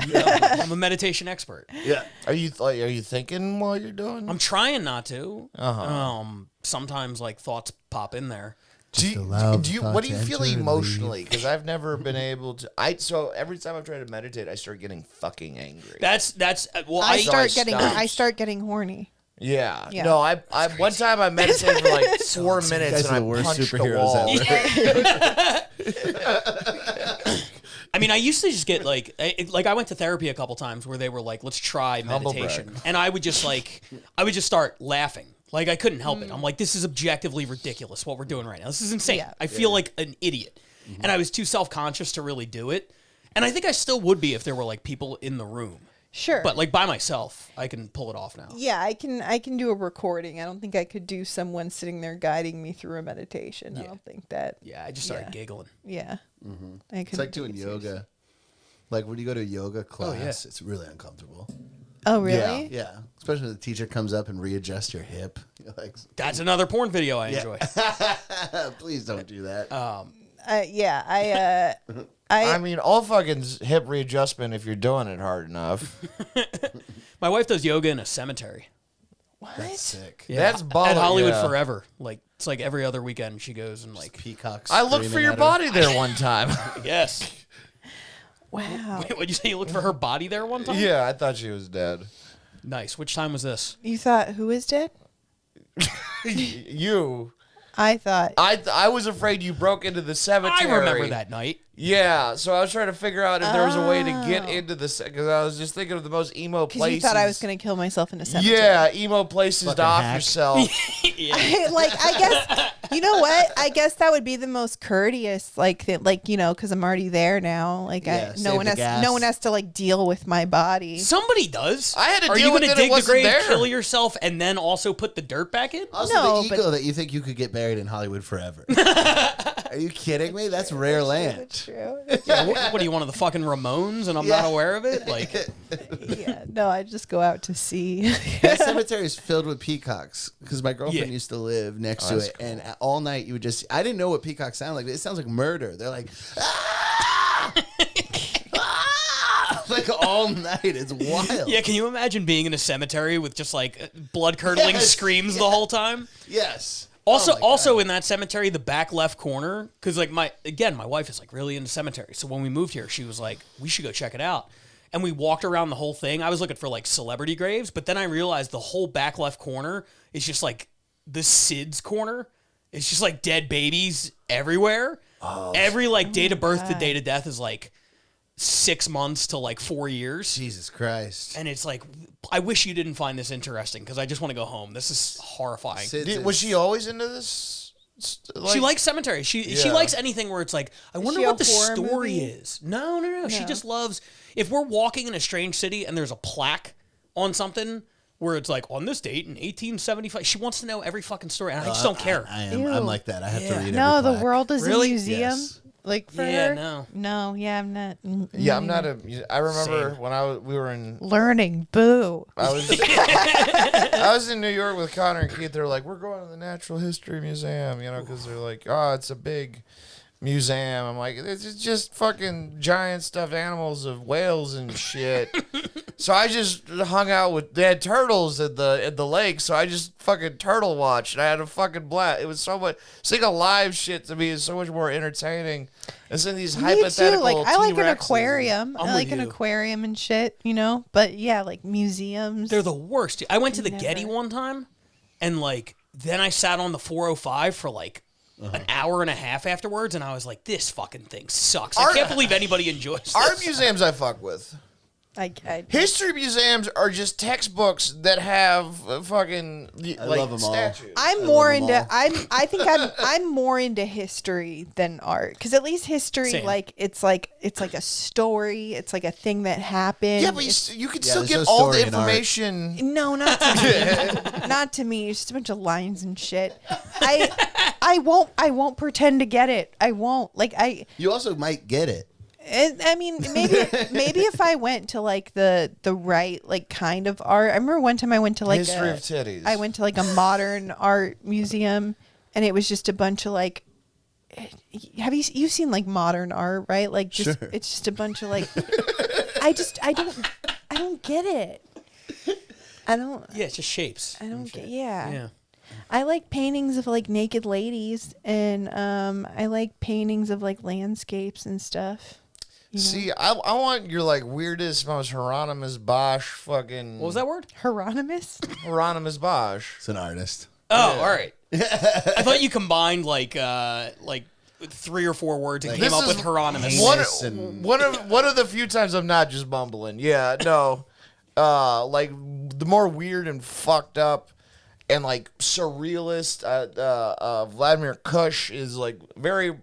I'm a meditation expert. Yeah. Are you thinking while you're doing? I'm trying not to. Sometimes like thoughts pop in there. What do you feel emotionally? Because I've never been able to. So every time I try to meditate, I start getting fucking angry. That's well. I start getting horny. Yeah. Yeah. No, I one time I meditated for like 4 minutes and I punched the wall. I mean, I used to just get like I went to therapy a couple times where they were like, let's try meditation. And I would just start laughing. Like I couldn't help it. I'm like, this is objectively ridiculous what we're doing right now. This is insane. Yeah. I feel like an idiot. And I was too self-conscious to really do it. And I think I still would be if there were like people in the room. Sure. But like by myself, I can pull it off now. Yeah, I can do a recording. I don't think I could do someone sitting there guiding me through a meditation. I don't think that. Yeah, I just started giggling. Yeah. It's like doing yoga. Like when you go to a yoga class, it's really uncomfortable. Oh, really? Yeah. Especially when the teacher comes up and readjusts your hip. You're like, That's another porn video I enjoy. please don't do that. I mean, all fucking hip readjustment if you're doing it hard enough. My wife does yoga in a cemetery. What? That's sick. Yeah. That's baller, At Hollywood yeah. Forever. Like it's like every other weekend she goes and like Peacocks. I looked for your body there one time. yes. Wow. Wait, what'd you say? You looked for her body there one time? Yeah, I thought she was dead. Nice. Which time was this? You thought who is dead? You. I thought. I was afraid you broke into the cemetery. I remember that night. Yeah, so I was trying to figure out if there was a way to get into the because I was just thinking of the most emo Because places. you thought I was going to kill myself in a cemetery. Yeah, emo places Fucking to off hack. yourself. Like, I guess, you know what? I guess that would be the most courteous, like, you know, because I'm already there now. Like, Yeah, no one has to like deal with my body. Somebody does. I had to Are deal you with gonna it, it dig the wasn't grave, there. kill yourself, and then also put the dirt back in? Also, No, the but- ego that you think you could get buried in Hollywood forever. Are you kidding me? That's rare land. That's true. Yeah, what are you, one of the fucking Ramones, and I'm not aware of it? Like, Yeah. No, I just go out to sea. That cemetery is filled with peacocks because my girlfriend Yeah. used to live next to it, and all night you would just. I didn't know what peacocks sound like. It sounds like murder. They're like, ah! Ah! Like all night. It's wild. yeah, can you imagine being in a cemetery with just like blood-curdling Yes, screams the whole time? Yes. Also, Oh my God. also in that cemetery, the back left corner, because like my wife is like really into cemetery. So when we moved here, she was like, we should go check it out. And we walked around the whole thing. I was looking for like celebrity graves, but then I realized the whole back left corner is just like the SIDS corner. It's just like dead babies everywhere. Every like date of birth to date of death is like 6 months to like 4 years. Jesus Christ. And it's like, I wish you didn't find this interesting because I just want to go home. This is horrifying. Was she always into this? She likes cemetery. She likes anything where it's like, I wonder she what a the horror story movie? is. No. She just loves, if we're walking in a strange city and there's a plaque on something where it's like, on this date in 1875, she wants to know every fucking story. And I just don't care. I'm like that. I have to read No, every the plaque. world is Really? a museum. Yes. Like for Yeah, her? no. No, yeah, I'm not. Yeah, I'm not a. I remember Same. when we were in. Learning, boo. I was in New York with Connor and Keith. They're like, we're going to the Natural History Museum, you know, because they're like, oh, it's a big museum. I'm like, it's just fucking giant stuffed animals of whales and shit. So I just hung out with. They had turtles at the lake, so I just fucking turtle watched. And I had a fucking blast. It was so much. Seeing a live shit to me is so much more entertaining. And seeing these Me hypothetical too. Like I like an T-Rexes. aquarium. I'm I like with an you. aquarium and shit, you know. But yeah, like museums. They're the worst. I went to the Never. Getty one time, and like then I sat on the 405 for like an hour and a half afterwards, and I was like, this fucking thing sucks. I can't believe anybody enjoys this. Art museums I fuck with. History museums are just textbooks that have fucking love them statues. I'm more into I'm more into history than art, because at least history Same. it's like a story, it's like a thing that happened. Yeah, but you can still there's get no all the story in art. No, information. not to me. Not to me. It's just a bunch of lines and shit. I won't pretend to get it. I won't. You also might get it. I mean, maybe if I went to like the right like kind of art. I remember one time I went to like History of titties. I went to like a modern art museum, and it was just a bunch of like. Have you've seen like modern art, right? Like just Sure. It's just a bunch of like. I don't get it. I don't. Yeah, it's just shapes. I don't get. Yeah. Yeah. I like paintings of like naked ladies, and I like paintings of like landscapes and stuff. You know? See, I want your like weirdest, most Hieronymus Bosch fucking. What was that word? Hieronymus? Hieronymus Bosch. It's an artist. Oh, all right. I thought you combined like 3 or 4 words and This came up is with Hieronymus. One of the few times I'm not just mumbling. Yeah, no. Like the more weird and fucked up and like surrealist Vladimir Kush is like very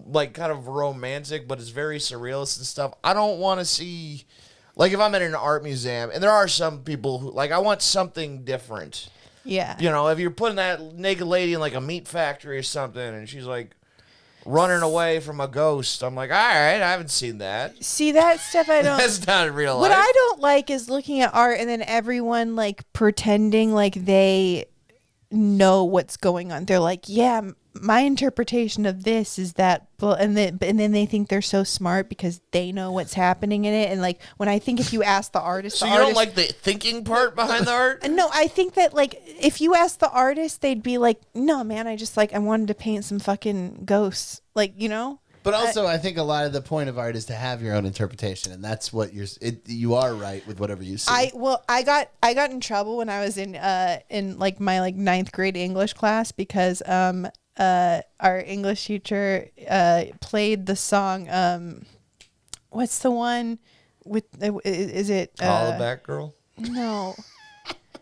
like kind of romantic, but it's very surrealist and stuff. I don't want to see like if I'm at an art museum, and there are some people who like I want something different. Yeah. You know, if you're putting that naked lady in like a meat factory or something, and she's like running away from a ghost, I'm like, all right, I haven't seen that. See, that stuff I don't. That's not real What life. I don't like is looking at art and then everyone like pretending like they know what's going on. They're like, yeah, my interpretation of this is that, and then they think they're so smart because they know what's happening in it. And like when I think if you ask the artist, So you don't like the thinking part behind the art? No, I think that like if you ask the artist, they'd be like, no, man, I wanted to paint some fucking ghosts, like, you know. But also, I think a lot of the point of art is to have your own interpretation, and that's what you are right with whatever you see. I got in trouble when I was in like my like 9th grade English class because our English teacher played the song what's the one with is it Call it back, girl. no.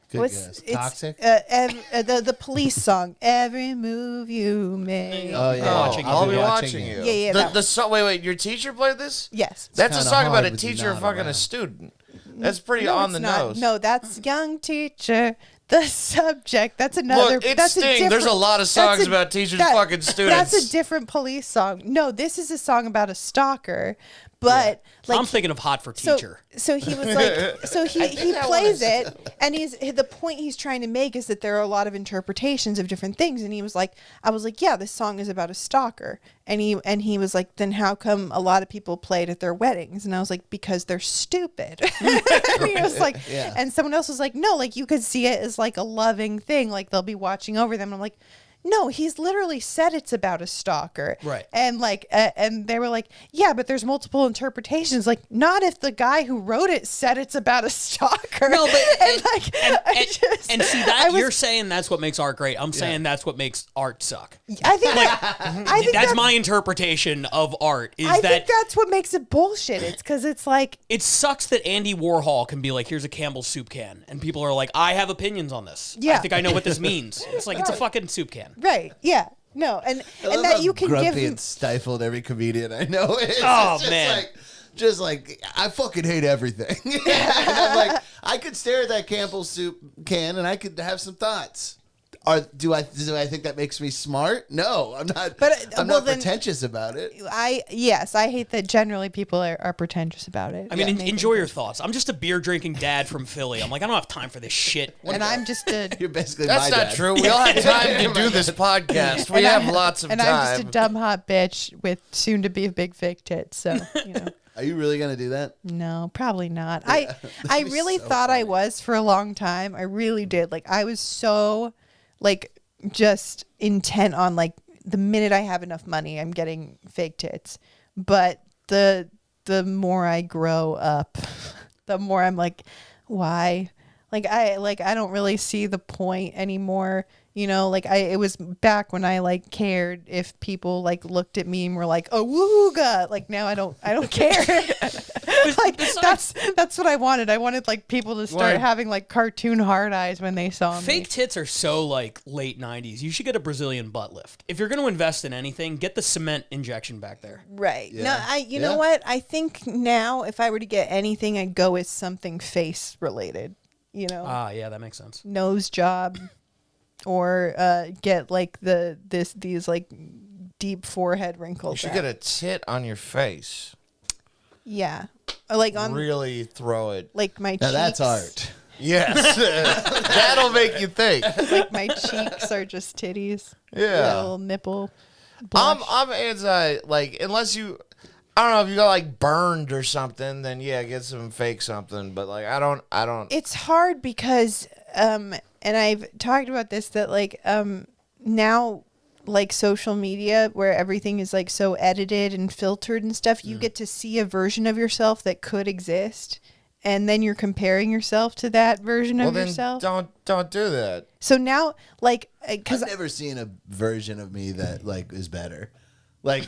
Good guess. Toxic? The police song, Every Move You Make. Oh yeah, I'll be watching you. Yeah, The song. Wait. Your teacher played this? Yes. That's a kinda song about hard a with you teacher not fucking a around. student. That's pretty No, on it's the not. nose. No, that's Young Teacher, the subject. That's another. Look, it that's a stings. There's a different- lot of songs about teachers fucking students. That's a different police song. No, this is a song about a stalker. But like I'm thinking of Hot for so, Teacher. so he was like, so he plays it, and the point he's trying to make is that there are a lot of interpretations of different things, and he was like, I was like, yeah, this song is about a stalker, and he was like, then how come a lot of people play it at their weddings? And I was like, because they're stupid. And he was like, Yeah. and someone else was like, no, like you could see it as like a loving thing, like they'll be watching over them. And I'm like, no, he's literally said it's about a stalker. Right. And like, and they were like, yeah, but there's multiple interpretations. Like, not if the guy who wrote it said it's about a stalker. No, but and see that you're saying that's what makes art great. I'm saying that's what makes art suck. I think I think That's my interpretation of art. I think that's what makes it bullshit. It's because it's like It sucks that Andy Warhol can be like, here's a Campbell's soup can, and people are like, I have opinions on this. Yeah. I think I know what this means. It's like it's a fucking soup can. right, yeah, no, and love that how you can grumpy give him. and stifled every comedian I know is. Oh, It's just man. just like I fucking hate everything. And I'm like, I could stare at that Campbell's soup can and I could have some thoughts. Do I think that makes me smart? No, I'm not. But, I'm well, not then- pretentious about it. I hate that generally people are pretentious about it. I mean, Yeah. enjoy your thoughts. I'm just a beer drinking dad from Philly. I'm like, I don't have time for this shit. And I'm just a. You're basically That's my not dad. true. We all have time to do this podcast. We and have I'm- lots of and time. I'm just a dumb hot bitch with soon to be big fake tits. So you know. Are you really gonna do that? No, probably not. I be really so thought I funny. was for a long time. I really did. Like I was so like just intent on like the minute I have enough money, I'm getting fake tits. But the more I grow up, the more I'm like, why? I don't really see the point anymore. You know, like it was back when I like cared if people like looked at me and were like, "Oh, wooga!" Like now I don't care. Like that's what I wanted. I wanted like people to start having like cartoon hard eyes when they saw me. Fake tits are so like late 90s. You should get a Brazilian butt lift. If you're going to invest in anything, get the cement injection back there. Right. Yeah. No, you know what? I think now if I were to get anything, I'd go with something face related. You know. Yeah, that makes sense. Nose job, or get like these like deep forehead wrinkles. You should get a tit on your face. Yeah. Or like on really throw it. like my Now cheeks. that's art. Yes. That'll make you think. Like my cheeks are just titties. Yeah. Little nipple. Blush. I'm anti, like, unless you, I don't know, if you got like burned or something, then yeah, get some fake something. But like, I don't. It's hard because and I've talked about this, that like now, like social media where everything is like so edited and filtered and stuff, you get to see a version of yourself that could exist, and then you're comparing yourself to that version of yourself. Don't do that. So now, like, because I've never seen a version of me that like is better. Like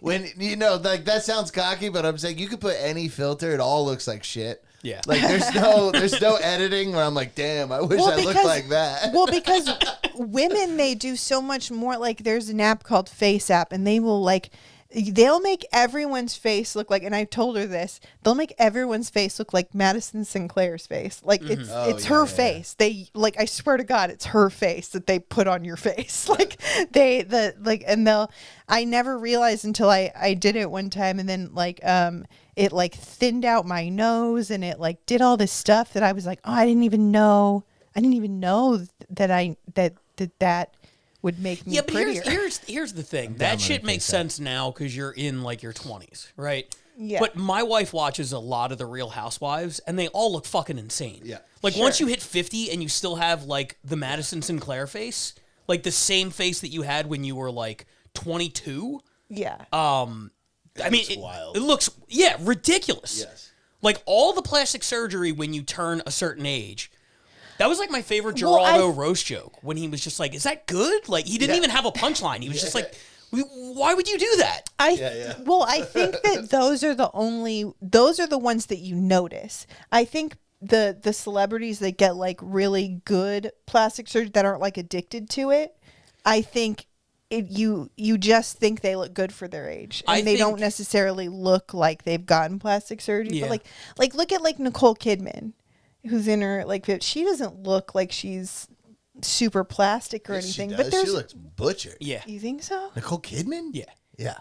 when you know, like that sounds cocky, but I'm saying you could put any filter, it all looks like shit. Yeah. Like there's no editing where I'm like, damn, I wish I looked like that. Well, because women, they do so much more. Like there's an app called Face App, and they'll make everyone's face look like, and I told her this, they'll make everyone's face look like Madison Sinclair's face. Like it's her face. They like, I swear to God, it's her face that they put on your face. Like I never realized until I did it one time, and then like it like thinned out my nose, and it like did all this stuff that I was like, oh, I didn't even know that would make me prettier. Here's the thing. That shit makes sense now because you're in like your 20s, right? Yeah. But my wife watches a lot of the Real Housewives, and they all look fucking insane. Yeah. Like once you hit 50 and you still have like the Madison Sinclair face, like the same face that you had when you were like 22. Yeah. I mean, wild. It looks ridiculous. Yes. Like all the plastic surgery when you turn a certain age. That was like my favorite Geraldo roast joke when he was just like, "Is that good?" Like he didn't even have a punchline. He was just like, "Why would you do that?" Well, I think that those are the ones that you notice. I think the celebrities that get like really good plastic surgery that aren't like addicted to it, I think you just think they look good for their age, and they don't necessarily look like they've gotten plastic surgery. Yeah. But like look at like Nicole Kidman, who's in her like, she doesn't look like she's super plastic or anything. But she looks butchered. Yeah. You think so? Nicole Kidman? Yeah. Yeah.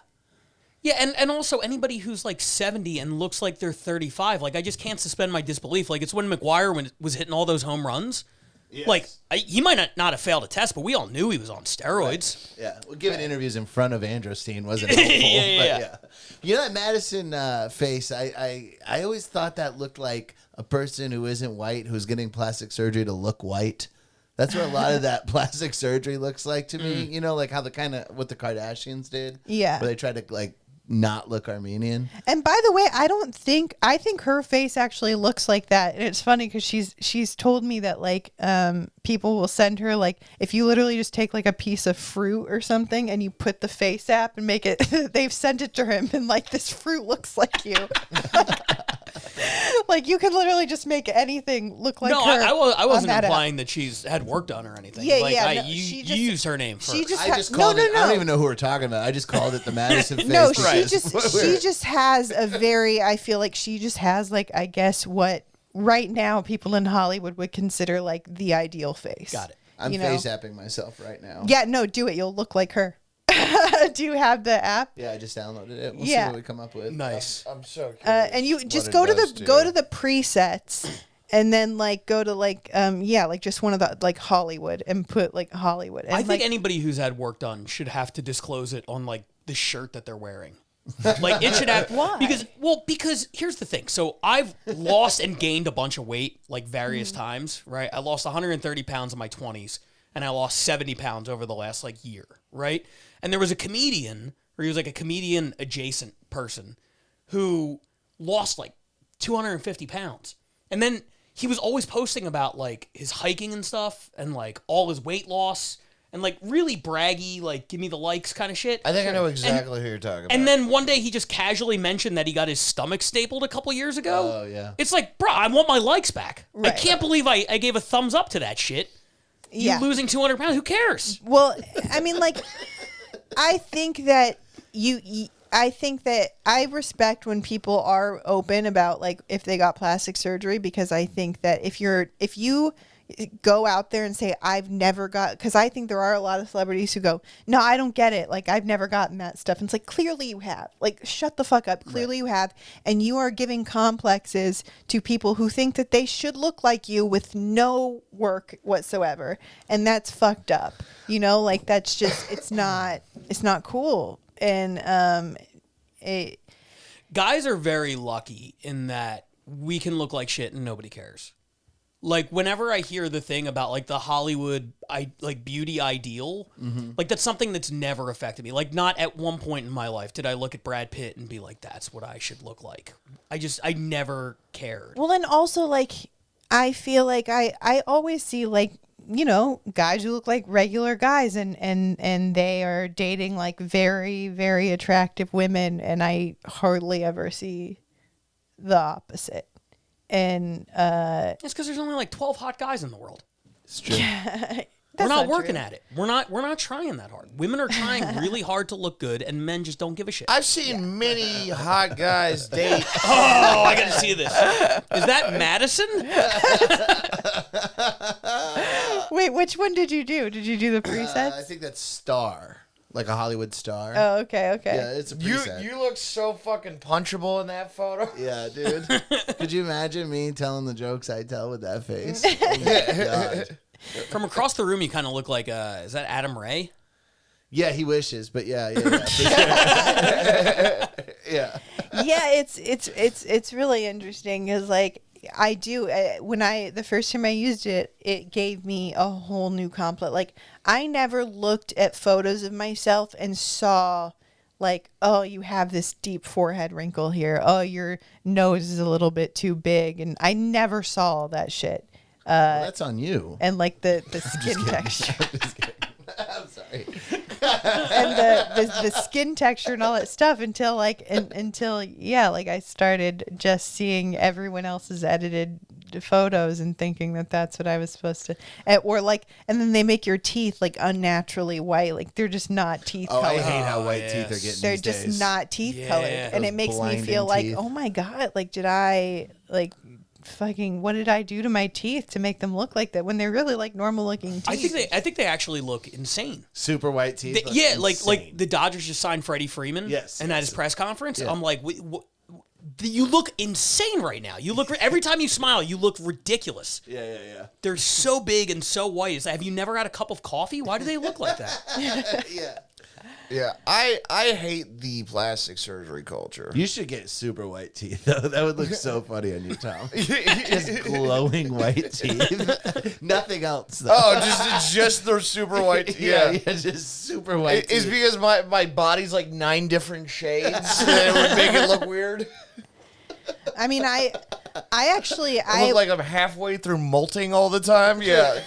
Yeah, and also anybody who's like 70 and looks like they're 35, like I just can't suspend my disbelief. Like it's when McGuire was hitting all those home runs. Yes. Like he might not have failed a test, but we all knew he was on steroids. Right. Yeah, well, giving interviews in front of Androstein wasn't helpful. Yeah. You know that Madison face? I always thought that looked like a person who isn't white who's getting plastic surgery to look white. That's what a lot of that plastic surgery looks like to me. You know, like how what the Kardashians did. Yeah, where they tried to like not look Armenian. And by the way, I think her face actually looks like that. And it's funny because she's told me that like people will send her like, if you literally just take like a piece of fruit or something and you put the Face App and make it, they've sent it to him and like, this fruit looks like you. Like you could literally just make anything look like her. No, I wasn't implying that she's had work done or anything. You used her name first. I just called it. I don't even know who we're talking about. I just called it the Madison face. No, she just has a very, I feel like she just has like, I guess what right now people in Hollywood would consider like the ideal face. Got it. I'm face-apping myself right now. Yeah, no, do it. You'll look like her. Do you have the app? Yeah, I just downloaded it. We'll see what we come up with. Nice. I'm so curious. And you just go to the presets and then like go to like like just one of the like Hollywood and put like Hollywood. And I think anybody who's had work done should have to disclose it on like the shirt that they're wearing. Like it should have. Why? Because here's the thing. So I've lost and gained a bunch of weight like various times, right? I lost 130 pounds in my 20s and I lost 70 pounds over the last like year, right? And there was a comedian, or he was like a comedian adjacent person who lost like 250 pounds. And then he was always posting about like his hiking and stuff and like all his weight loss and like really braggy, like give me the likes kind of shit. I think I know exactly who you're talking about. And then one day he just casually mentioned that he got his stomach stapled a couple years ago. Oh, yeah. It's like, bro, I want my likes back. Right. I can't believe I gave a thumbs up to that shit. Yeah. You losing 200 pounds, who cares? Well, I mean, like, I think that I think that I respect when people are open about like if they got plastic surgery, because I think that if you go out there and say I've never got, because I think there are a lot of celebrities who go, no, I don't get it, like I've never gotten that stuff, and it's like, clearly you have, like, shut the fuck up, clearly you have, and you are giving complexes to people who think that they should look like you with no work whatsoever, and that's fucked up, you know, like that's just it's not cool. And guys are very lucky in that we can look like shit and nobody cares. Like whenever I hear the thing about like the Hollywood beauty ideal, like that's something that's never affected me. Like not at one point in my life did I look at Brad Pitt and be like, that's what I should look like. I never cared. well, and also like I feel like I always see like, you know, guys who look like regular guys and they are dating like very, very attractive women, and I hardly ever see the opposite. And It's because there's only like 12 hot guys in the world. It's true. We're not working at it. We're not trying that hard. Women are trying really hard to look good, and men just don't give a shit. I've seen many hot guys date. Oh, I got to see this. Is that Madison? Wait, which one did you do? Did you do the presets? I think that's Star, like a Hollywood star. Oh, okay. Yeah, it's a preset. You look so fucking punchable in that photo. Yeah, dude. Could you imagine me telling the jokes I tell with that face? Oh my God. From across the room, you kind of look like, is that Adam Ray? Yeah, he wishes, but yeah. For sure. Yeah. Yeah, it's really interesting because like I do when the first time I used it, it gave me a whole new compliment. Like I never looked at photos of myself and saw like, oh, you have this deep forehead wrinkle here. Oh, your nose is a little bit too big, and I never saw all that shit. Well, that's on you. And like the skin texture. I'm sorry. And the skin texture and all that stuff until like I started just seeing everyone else's edited photos and thinking that that's what I was supposed to, or like, and then they make your teeth like unnaturally white, like they're just not teeth colored. I hate how white teeth are getting They're these just days. not teeth colored, and it makes me feel blinding like, teeth. oh my God, like did I like fucking, what did I do to my teeth to make them look like that when they're really like normal looking teeth? I think they actually look insane. Super white teeth. Like the Dodgers just signed Freddie Freeman. Yes, and at his press conference, Yeah. I'm like, you look insane right now. You look every time you smile, you look ridiculous. Yeah. They're so big and so white. It's like, have you never had a cup of coffee? Why do they look like that? Yeah. Yeah, I hate the plastic surgery culture. You should get super white teeth, though. That would look so funny on you, Tom. Just glowing white teeth. Nothing else, though. Oh, just the super white. Yeah, just super white It's teeth. because my body's like 9 different shades. And it would make it look weird. I mean, I I look like I'm halfway through molting all the time. Yeah.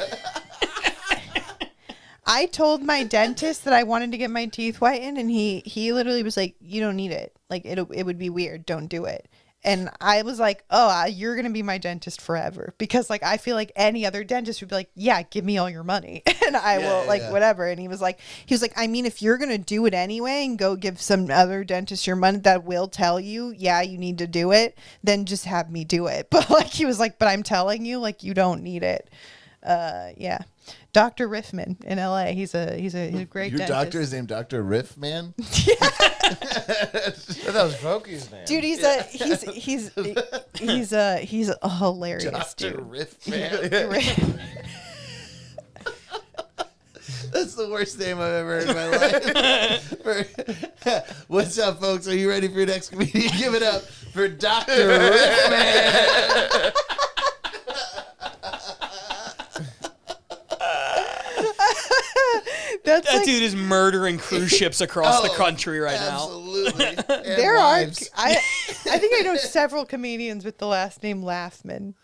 I told my dentist that I wanted to get my teeth whitened, and he literally was like, "You don't need it. Like it would be weird. Don't do it." And I was like, "Oh, you're gonna be my dentist forever," because like I feel like any other dentist would be like, "Yeah, give me all your money, and I will whatever." And he was like, "I mean, if you're gonna do it anyway and go give some other dentist your money that will tell you, yeah, you need to do it, then just have me do it." But like he was like, "But I'm telling you, like you don't need it." Yeah. Dr. Riffman in LA. He's a great Your dentist. doctor is named Dr. Riff, man? That was Voki's name. Dude, he's a hilarious Dr. dude. Riff, man. That's the worst name I've ever heard in my life. What's up, folks? Are you ready for your next comedian? Give it up for Dr. Riff, man. That's That like, dude is murdering cruise ships across the country right now. Absolutely. there are I think I know several comedians with the last name Laughman.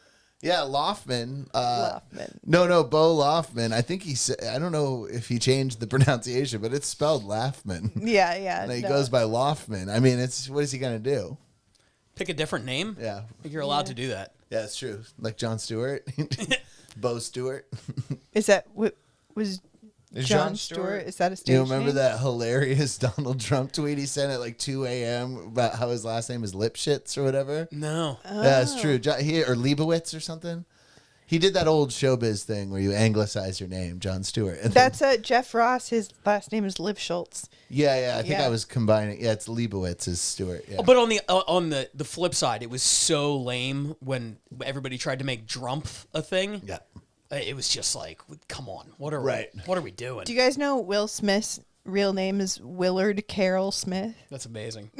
Yeah, Loffman. Loffman. No, Bo Loffman. I think he said, I don't know if he changed the pronunciation, but it's spelled Laughman. Yeah. And he goes by Loffman. I mean, what is he going to do? Pick a different name? Yeah. I think you're allowed to do that. Yeah, it's true. Like Jon Stewart. Bo Stewart. Is that was Is Jon Stewart? Is that a stage You remember name? that hilarious Donald Trump tweet he sent at like 2 a.m. about how his last name is Lipschitz or whatever? No. Yeah, it's true. Or Leibowitz or something. He did that old showbiz thing where you anglicize your name, Jon Stewart. And That's Jeff Ross. His last name is Liv Schultz. yeah. I think Yeah. I was combining. Yeah, it's Leibowitz is Stewart. Yeah. But on the flip side, it was so lame when everybody tried to make Drumpf a thing. Yeah. It was just like, come on, what are we doing? Do you guys know Will Smith's real name is Willard Carroll Smith? That's amazing.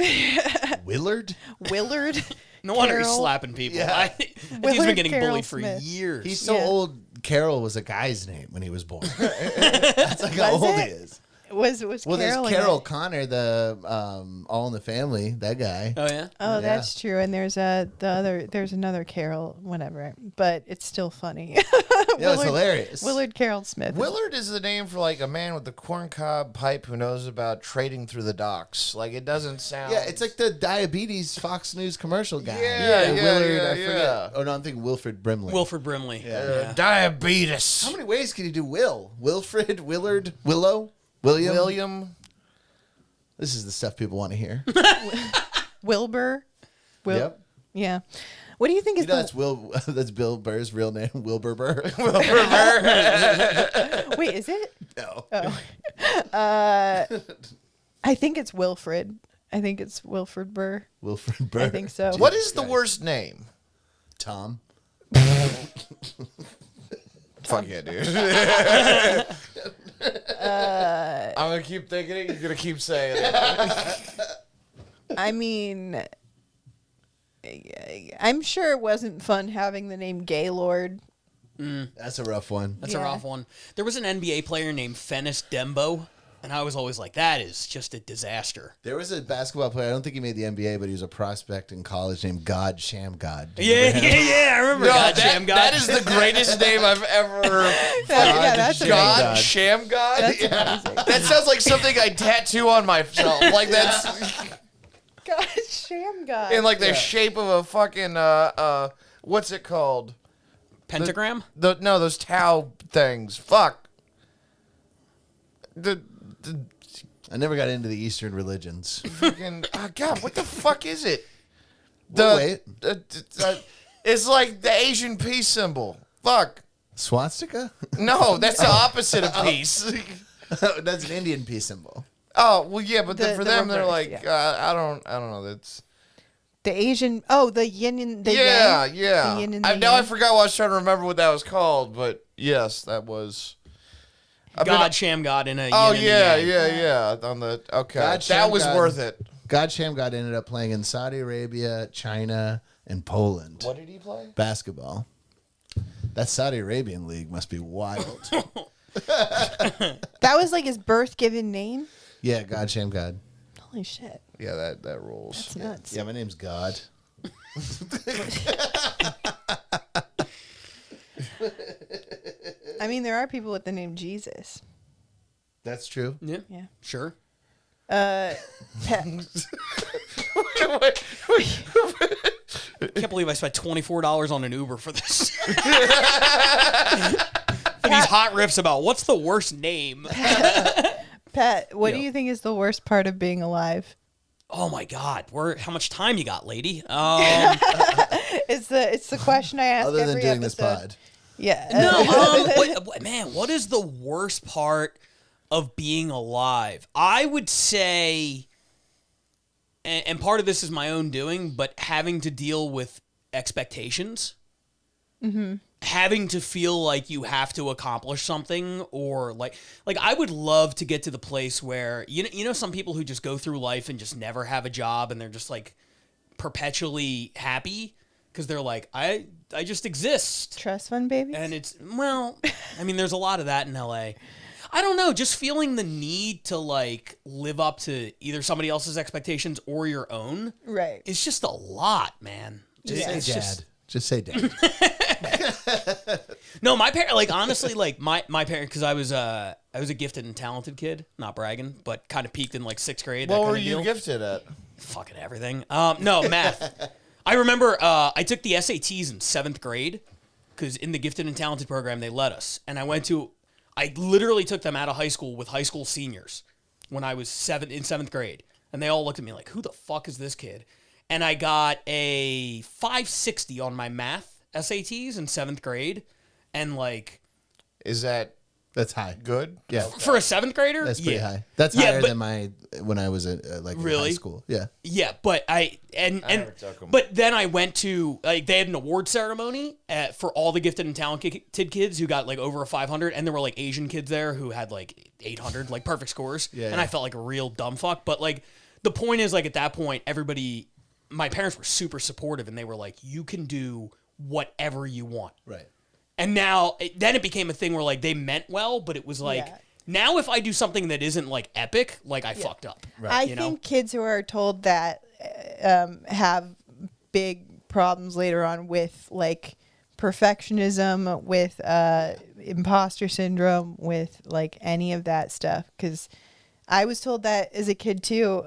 Willard? Willard. No wonder he's Carroll. slapping people. Yeah. He's Willard been getting Carroll bullied for Smith. years. He's so Yeah. old. Carol was a guy's name when he was born. That's like how Was old it? he is. Was Well, Carol there's in Carol it? Connor, the All in the Family, that guy. Oh yeah. Oh, that's true. And there's there's another Carol, whatever. But it's still funny. Yeah, it's hilarious. Willard Carroll Smith. Willard is the name for like a man with the corncob pipe who knows about trading through the docks. Like it doesn't sound. Yeah, it's like the diabetes Fox News commercial guy. Yeah, Willard. yeah, I forget. yeah. Oh no, I'm thinking Wilfred Brimley. Wilford Brimley. Yeah. diabetes. How many ways can you do Will? Wilfred, Willard, Willow, William. William. This is the stuff people want to hear. Wilbur. Yep. Yeah. What do you think is You know, that's Bill Burr's real name, Wilbur Burr. Wait, is it? No. Oh. I think it's Wilfred. I think it's Wilfred Burr. Wilfred Burr. I think so. What is the worst name? Tom. Fuck yeah, dude. I'm gonna keep thinking it. You're gonna keep saying it. I mean, I'm sure it wasn't fun having the name Gaylord. That's a rough one. That's a rough one. There was an NBA player named Fennis Dembo, and I was always like, that is just a disaster. There was a basketball player. I don't think he made the NBA, but he was a prospect in college named God Shamgod. Yeah, I remember God Sham God. That is the greatest name I've ever. Yeah, that's God God Sham God. That's amazing. That sounds like something I tattoo on myself. Like that's God, Sham God. in like the shape of a fucking what's it called? Pentagram? Those Tau things. Fuck. The I never got into the Eastern religions. fucking God, what the fuck is it? Wait. It's like the Asian peace symbol. Fuck. Swastika? No, that's the opposite of peace. That's an Indian peace symbol. Oh well, yeah, but The for them, they're reverse, like, I don't know. That's the Asian. Oh, the yin and the yeah, yang. yeah. The yin and the Now I yang. forgot what I was trying to remember what that was called, but yes, that was. God Sham God in a Oh yin and a yeah, yang. yeah. On the okay, God that Shem was God. worth it. God Shamgod ended up playing in Saudi Arabia, China, and Poland. What did he play? Basketball. That Saudi Arabian league must be wild. That was like his birth given name. Yeah, God Shamgod. Holy shit, Yeah, that rules. it's nuts. Yeah, my name's God. I mean, there are people with the name Jesus. That's true. Yeah, Yeah. sure. Pat, Can't believe I spent $24 on an Uber for this. For these hot riffs about what's the worst name. Pat, what do Yeah. you think is the worst part of being alive? Oh my God, how much time you got, lady? It's the question I ask Other than every doing this episode. pod. Yeah. Man, what is the worst part of being alive? I would say, and part of this is my own doing, but having to deal with expectations. Mm-hmm. Having to feel like you have to accomplish something, or like I would love to get to the place where you know some people who just go through life and just never have a job and they're just like perpetually happy because they're like I just exist. Trust fund babies. And it's, well, I mean, there's a lot of that in LA. I don't know, just feeling the need to like live up to either somebody else's expectations or your own. Right. It's just a lot, man. Just say It's dad. Just say dad. No, my parents, like, honestly, like, my parents, because I was a gifted and talented kid, not bragging, but kind of peaked in, like, 6th grade. What were you gifted at? Fucking everything. No, math. I remember I took the SATs in 7th grade, because in the gifted and talented program, they let us. And I literally took them out of high school with high school seniors when I was in 7th grade. And they all looked at me like, who the fuck is this kid? And I got a 560 on my math SATs in 7th grade. And like, that's high. Good? Yeah. For a 7th grader? That's pretty high. That's higher than when I was in high school. Yeah. Yeah, but but then I went to, like, they had an award ceremony for all the gifted and talented kids who got like over a 500, and there were like Asian kids there who had like 800, like perfect scores. Yeah. And I felt like a real dumb fuck. But like the point is, like, at that point, my parents were super supportive, and they were like, you can do whatever you want. Right. And then it became a thing where, like, they meant well, but it was like, now if I do something that isn't, like, epic, like, I fucked up. Right. I think kids who are told that have big problems later on with, like, perfectionism, with imposter syndrome, with, like, any of that stuff. Because I was told that as a kid, too,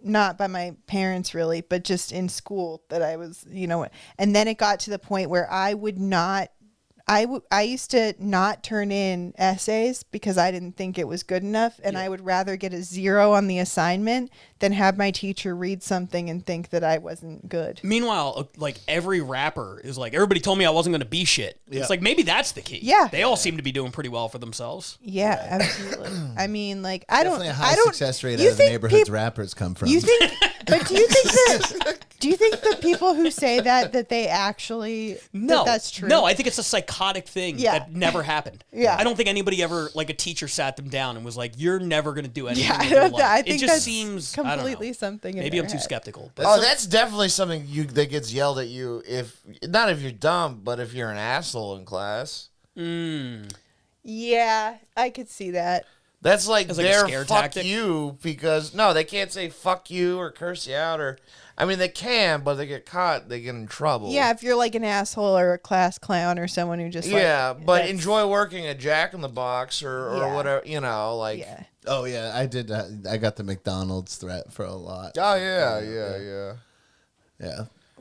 not by my parents, really, but just in school, that I was, and then it got to the point where I used to not turn in essays because I didn't think it was good enough, and I would rather get a 0 on the assignment than have my teacher read something and think that I wasn't good. Meanwhile, like, every rapper is like, everybody told me I wasn't going to be shit. Yeah. It's like, maybe that's the key. Yeah. They all seem to be doing pretty well for themselves. Yeah, absolutely. I mean, like, Definitely a high success rate out of the neighborhoods rappers come from. You think, but do you think the people who say that they actually, that's true? No, I think it's a psychotic thing that never happened. Yeah. I don't think anybody ever, like, a teacher sat them down and was like, you're never going to do anything. I think it just seems completely something. Maybe I'm too skeptical. But that's definitely something that gets yelled at you not if you're dumb, but if you're an asshole in class. Yeah, I could see that. That's like their scare fuck tactic. You, because they can't say fuck you or curse you out, or I mean they can, but they get caught, they get in trouble. Yeah, if you're like an asshole or a class clown or someone who just but enjoy working at Jack in the Box or whatever, like. Yeah. Oh yeah, I did. I got the McDonald's threat for a lot. Oh yeah.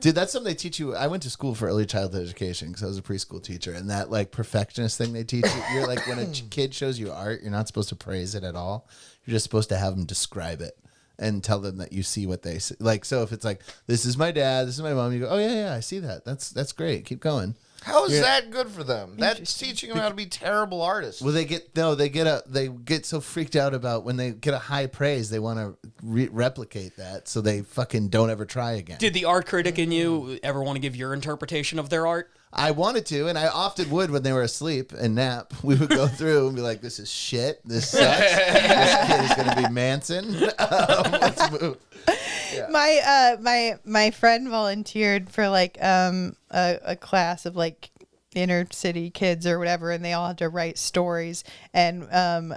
Dude, that's something they teach you. I went to school for early childhood education because I was a preschool teacher, and that like perfectionist thing they teach you. You're like, when a kid shows you art, you're not supposed to praise it at all. You're just supposed to have them describe it and tell them that you see what they see. Like, so if it's like, this is my dad, this is my mom, you go, oh yeah, I see that. That's great. Keep going. How is that good for them? That's teaching them how to be terrible artists. Well, they get so freaked out about when they get a high praise, they want to replicate that, so they fucking don't ever try again. Did the art critic in you ever want to give your interpretation of their art? I wanted to, and I often would when they were asleep and nap. We would go through and be like, "This is shit. This sucks. This kid is going to be Manson." Let's move. Yeah. My friend volunteered for like a class of like inner city kids or whatever, and they all had to write stories, and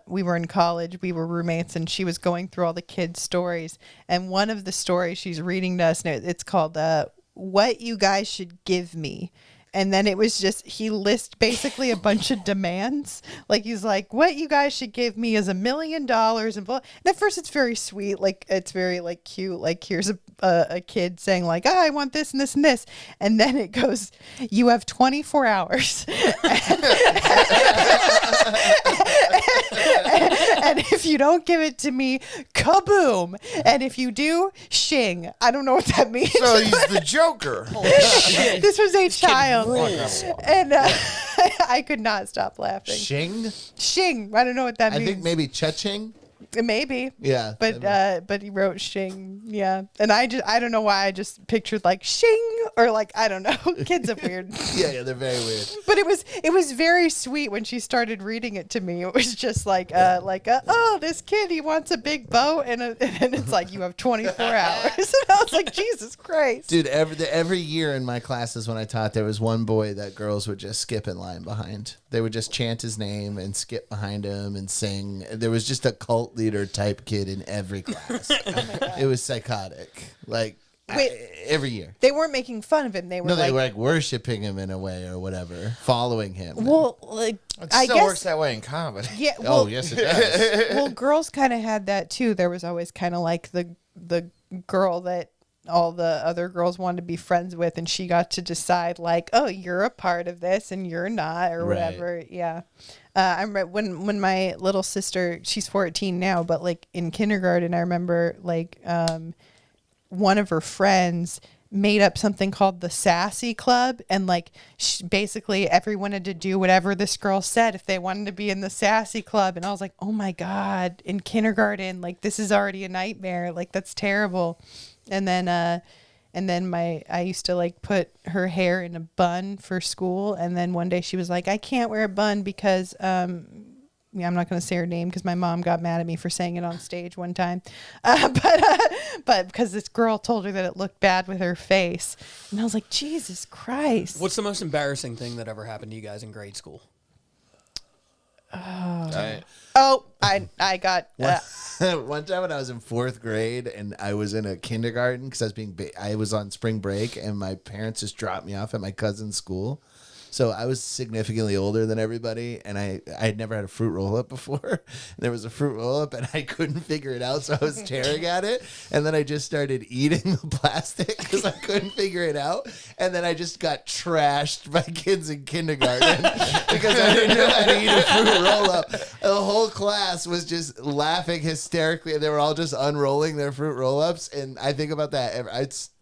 we were in college, we were roommates, and she was going through all the kids' stories, and one of the stories she's reading to us, and it's called What You Guys Should Give Me. And then it was just, he lists basically a bunch of demands. Like, he's like, what you guys should give me is $1 million and blah. And at first it's very sweet. Like, it's very like cute. Like, here's a kid saying like, oh, I want this and this and this. And then it goes, you have 24 hours. And if you don't give it to me, kaboom. And if you do, shing. I don't know what that means. So he's the Joker. This was a child. And I could not stop laughing. Shing? Shing. I don't know what that means. I think maybe cha-ching. Maybe. Yeah. But he wrote shing. Yeah. And I don't know why I just pictured like shing or like, I don't know. Kids are weird. Yeah, they're very weird. But it was very sweet when she started reading it to me. It was just like oh, this kid, he wants a big boat, and it's like, you have 24 hours. And I was like, Jesus Christ. Dude, every year in my classes when I taught, there was one boy that girls would just skip in line behind. They would just chant his name and skip behind him and sing. There was just a cult leader type kid in every class. Oh my God. It was psychotic. Like, Every year. They weren't making fun of him. They were they were like worshiping him in a way or whatever, following him. Well, like It I still guess works that way in comedy. yeah. Well, Oh, yes, it does. well, girls kind of had that too. There was always kind of like the girl that all the other girls wanted to be friends with, and she got to decide like, oh, you're a part of this and you're not, or whatever. Yeah. I remember when my little sister, she's 14 now, but like in kindergarten, I remember like one of her friends made up something called the Sassy Club, and like basically everyone had to do whatever this girl said if they wanted to be in the Sassy Club. And I was like, oh my God, in kindergarten, like this is already a nightmare. Like that's terrible. And then I used to like put her hair in a bun for school. And then one day she was like, I can't wear a bun because, I'm not going to say her name because my mom got mad at me for saying it on stage one time. But because this girl told her that it looked bad with her face. And I was like, Jesus Christ. What's the most embarrassing thing that ever happened to you guys in grade school? I got One time when I was in 4th grade and I was in a kindergarten because I was on spring break and my parents just dropped me off at my cousin's school. So I was significantly older than everybody, and I had never had a fruit roll-up before. There was a fruit roll-up, and I couldn't figure it out, so I was staring at it. And then I just started eating the plastic because I couldn't figure it out. And then I just got trashed by kids in kindergarten because I didn't know how to eat a fruit roll-up. The whole class was just laughing hysterically. They were all just unrolling their fruit roll-ups, and I think about that.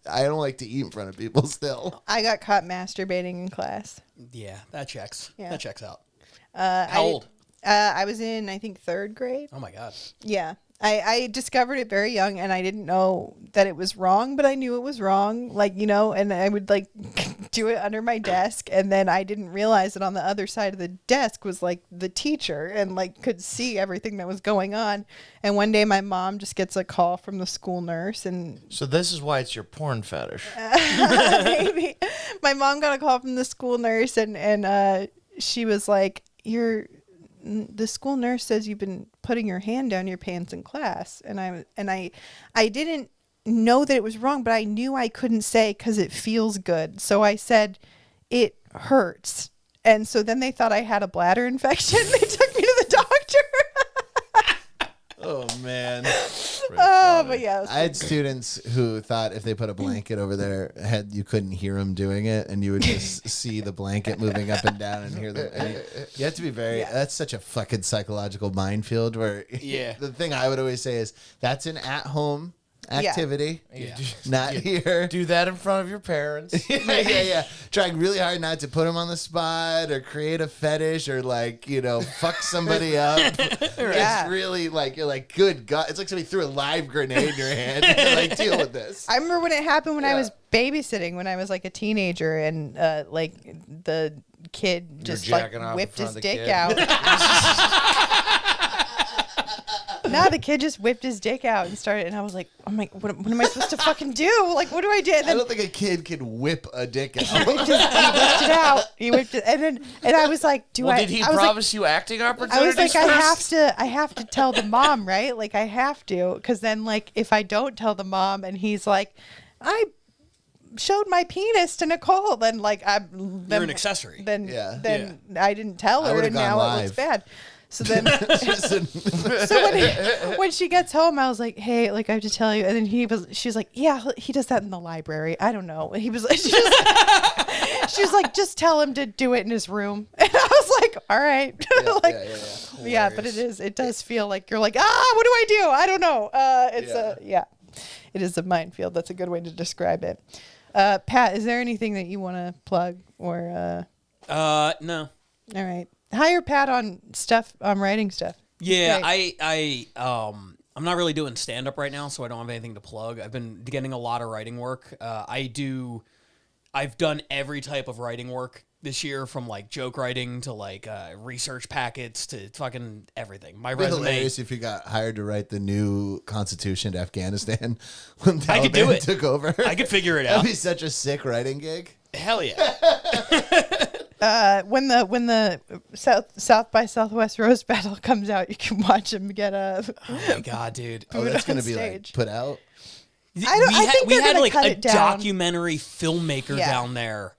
I don't like to eat in front of people still. I got caught masturbating in class. Yeah, that checks. Yeah. That checks out. How old? I was in, I think, 3rd grade. Oh my God. Yeah. I discovered it very young, and I didn't know that it was wrong, but I knew it was wrong, and I would like do it under my desk, and then I didn't realize that on the other side of the desk was like the teacher, and like could see everything that was going on. And one day my mom just gets a call from the school nurse, and So this is why it's your porn fetish. maybe my mom got a call from the school nurse, and she was like, the school nurse says you've been putting your hand down your pants in class. And I didn't know that it was wrong, but I knew I couldn't say because it feels good. So I said, it hurts. And so then they thought I had a bladder infection. They took me to the doctor. Oh, man. But yeah. I had students who thought if they put a blanket over their head, you couldn't hear them doing it, and you would just see the blanket moving up and down and hear them. And you have to be that's such a fucking psychological minefield where the thing I would always say is that's an at-home activity, not here. Do that in front of your parents. yeah. Trying really hard not to put them on the spot or create a fetish or fuck somebody up. It's really like you're like, good God! It's like somebody threw a live grenade in your hand. Like, deal with this. I remember when it happened when I was babysitting when I was like a teenager, and like the kid just like whipped his dick out. No, the kid just whipped his dick out and started, and I was like, "Oh my, what am I supposed to fucking do? Like, what do I do?" And then, I don't think a kid can whip a dick out. he whipped it out. He whipped it, and I was like, Did he promise you acting opportunities? I was like, first? I have to tell the mom, right? Like, I have to, because then, like, if I don't tell the mom, and he's like, I showed my penis to Nicole, then like You're an accessory. Then I didn't tell her, and now it looks bad. So then, so when she gets home, I was like, "Hey, like I have to tell you." And then she was like, "Yeah, he does that in the library. I don't know." He was like, she was like, "Just tell him to do it in his room." And I was like, "All right." Yeah, but it does feel like you're like, what do I do? I don't know. It is a minefield. That's a good way to describe it. Pat, is there anything that you want to plug or? No. All right. Hire Pat on writing stuff. Yeah, I'm not really doing stand up right now, so I don't have anything to plug. I've been getting a lot of writing work. I've done every type of writing work this year, from like joke writing to like research packets to fucking everything. My resume. It'd be hilarious if you got hired to write the new constitution to Afghanistan when Taliban I could do it. took over. I could figure it out. That'd be such a sick writing gig. Hell yeah. When the South by Southwest roast battle comes out, you can watch him get a. Oh my God, dude! Oh, that's gonna be like put out. I think we they're had gonna like cut a it down. documentary filmmaker Yeah. down there,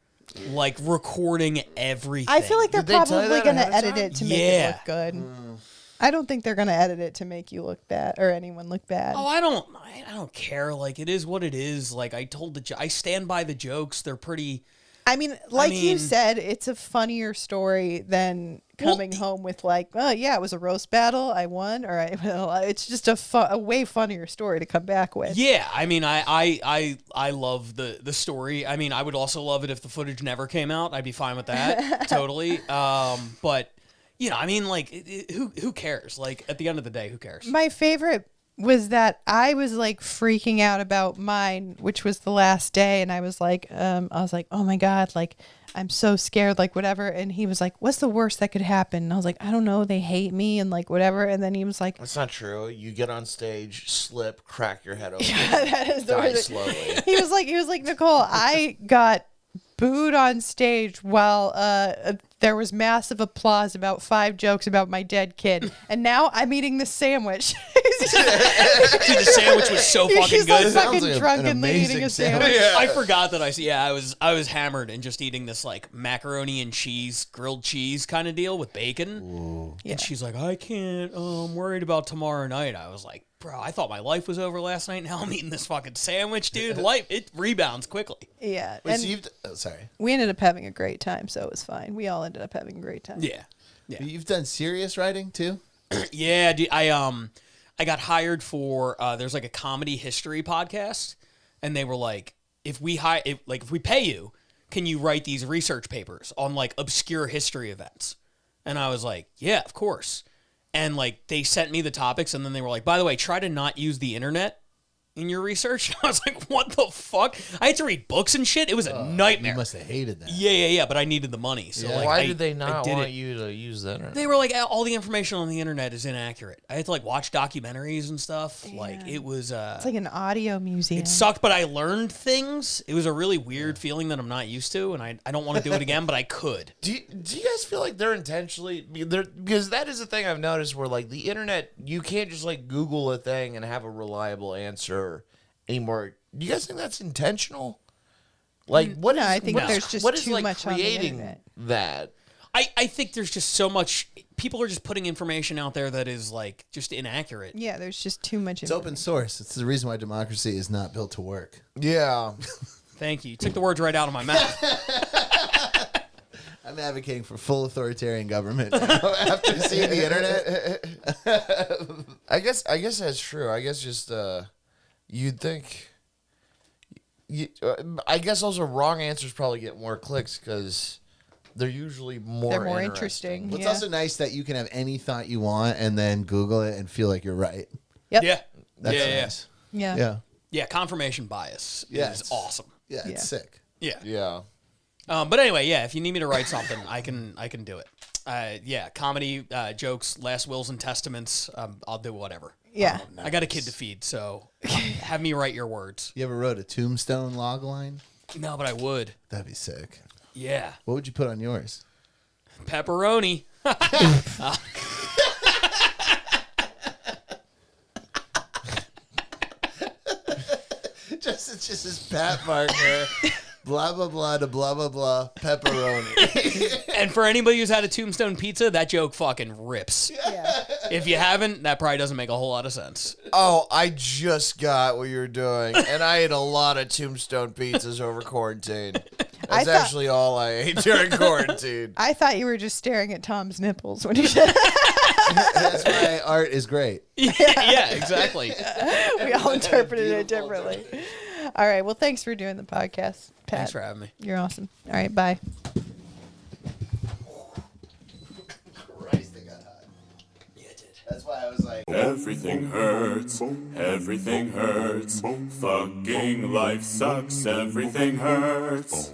like recording everything. I feel like they're Did they tell you probably that going to ahead of edit time? it to make it Yeah. look good. I don't think they're going to edit it to make you look bad or anyone look bad. Oh, I don't care. Like, it is what it is. Like, I stand by the jokes. They're pretty. I mean, like you mean- said, it's a funnier story than coming home with like, oh yeah, it was a roast battle, I won, or it's just a way funnier story to come back with. Yeah, I mean, I love the story. I mean, I would also love it if the footage never came out. I'd be fine with that, totally. But you know, I mean, like, who cares? Like, at the end of the day, who cares? My favorite was that I was like freaking out about mine, which was the last day, and I was like, oh my god, like I'm so scared, like whatever. And he was like, what's the worst that could happen? And I was like, I don't know, they hate me and like whatever. And then he was like, That's not true. You get on stage, slip, crack your head open, that is the die worst. slowly. He was like, Nicole, I got booed on stage while there was massive applause about 5 jokes about my dead kid, and now I'm eating this sandwich. Dude, the sandwich was so fucking She's good. like fucking Sounds like an drunkenly amazing eating a sandwich. sandwich. I forgot that I was hammered and just eating this like macaroni and cheese, grilled cheese kind of deal with bacon. Yeah. And she's like, I can't. I'm worried about tomorrow night. I was like, bro, I thought my life was over last night. Now I'm eating this fucking sandwich, dude. Life, it rebounds quickly. Yeah, Wait, and so sorry. we ended up having a great time, so it was fine. We all ended up having a great time. Yeah. Yeah. You've done serious writing too? Yeah, dude, I got hired for there's like a comedy history podcast, and they were like, if we pay you, can you write these research papers on like obscure history events? And I was like, yeah, of course. And like they sent me the topics, and then they were like, by the way, try to not use the internet in your research. I was like, what the fuck? I had to read books and shit. It was a nightmare. You must have hated that. Yeah, but I needed the money. So like, Why I- did they I not did want it. you to use the internet? They were like, all the information on the internet is inaccurate. I had to like watch documentaries and stuff. Like it was It's like an audio museum. it sucked, but I learned things. It was a really weird feeling that I'm not used to, and I don't want to do it again, but I could. Do you guys feel like they're intentionally because that is the thing I've noticed where like the internet, you can't just like Google a thing and have a reliable answer anymore. Do you guys think that's intentional? Like what No, is I think what is- there's just what is, too like, much on the creating internet. that? I think there's just so much. People are just putting information out there that is like just inaccurate. Yeah, there's just too much. It's open source. It's the reason why democracy is not built to work. Yeah. Thank you. You took the words right out of my mouth. I'm advocating for full authoritarian government now after seeing the internet. I guess that's true. I guess just you'd think. I guess also wrong answers probably get more clicks because they're usually more. They're more interesting. Well, it's Yeah. also nice that you can have any thought you want and then Google it and feel like you're right. Yep. Yeah. That's yeah. nice. Yeah. Yeah. Yeah. Confirmation bias Yeah, is it's- awesome. Yeah, Yeah. it's sick. Yeah. Yeah. But anyway, yeah, if you need me to write something, I can do it. Yeah, comedy, jokes, last wills and testaments. I'll do whatever. Yeah. I got a kid to feed, so have me write your words. You ever wrote a tombstone log line? No, but I would. That'd be sick. Yeah, What would you put on yours? pepperoni. It's just this Pat marker. Blah blah blah to blah blah blah pepperoni. And for anybody who's had a tombstone pizza, that joke fucking rips. Yeah. If you haven't, that probably doesn't make a whole lot of sense. Oh, I just got what you're doing, and I ate a lot of Tombstone pizzas over quarantine. I That's thought- actually all I ate during quarantine. I thought you were just staring at Tom's nipples when you said That's why art is great. Yeah, exactly. we all interpreted it differently. All right. Well, thanks for doing the podcast, Pat. Thanks for having me. You're awesome. All right. Bye. Christ, they got hot. Yeah, it did. That's why I was like, Everything hurts, everything hurts. Fucking life sucks, everything hurts.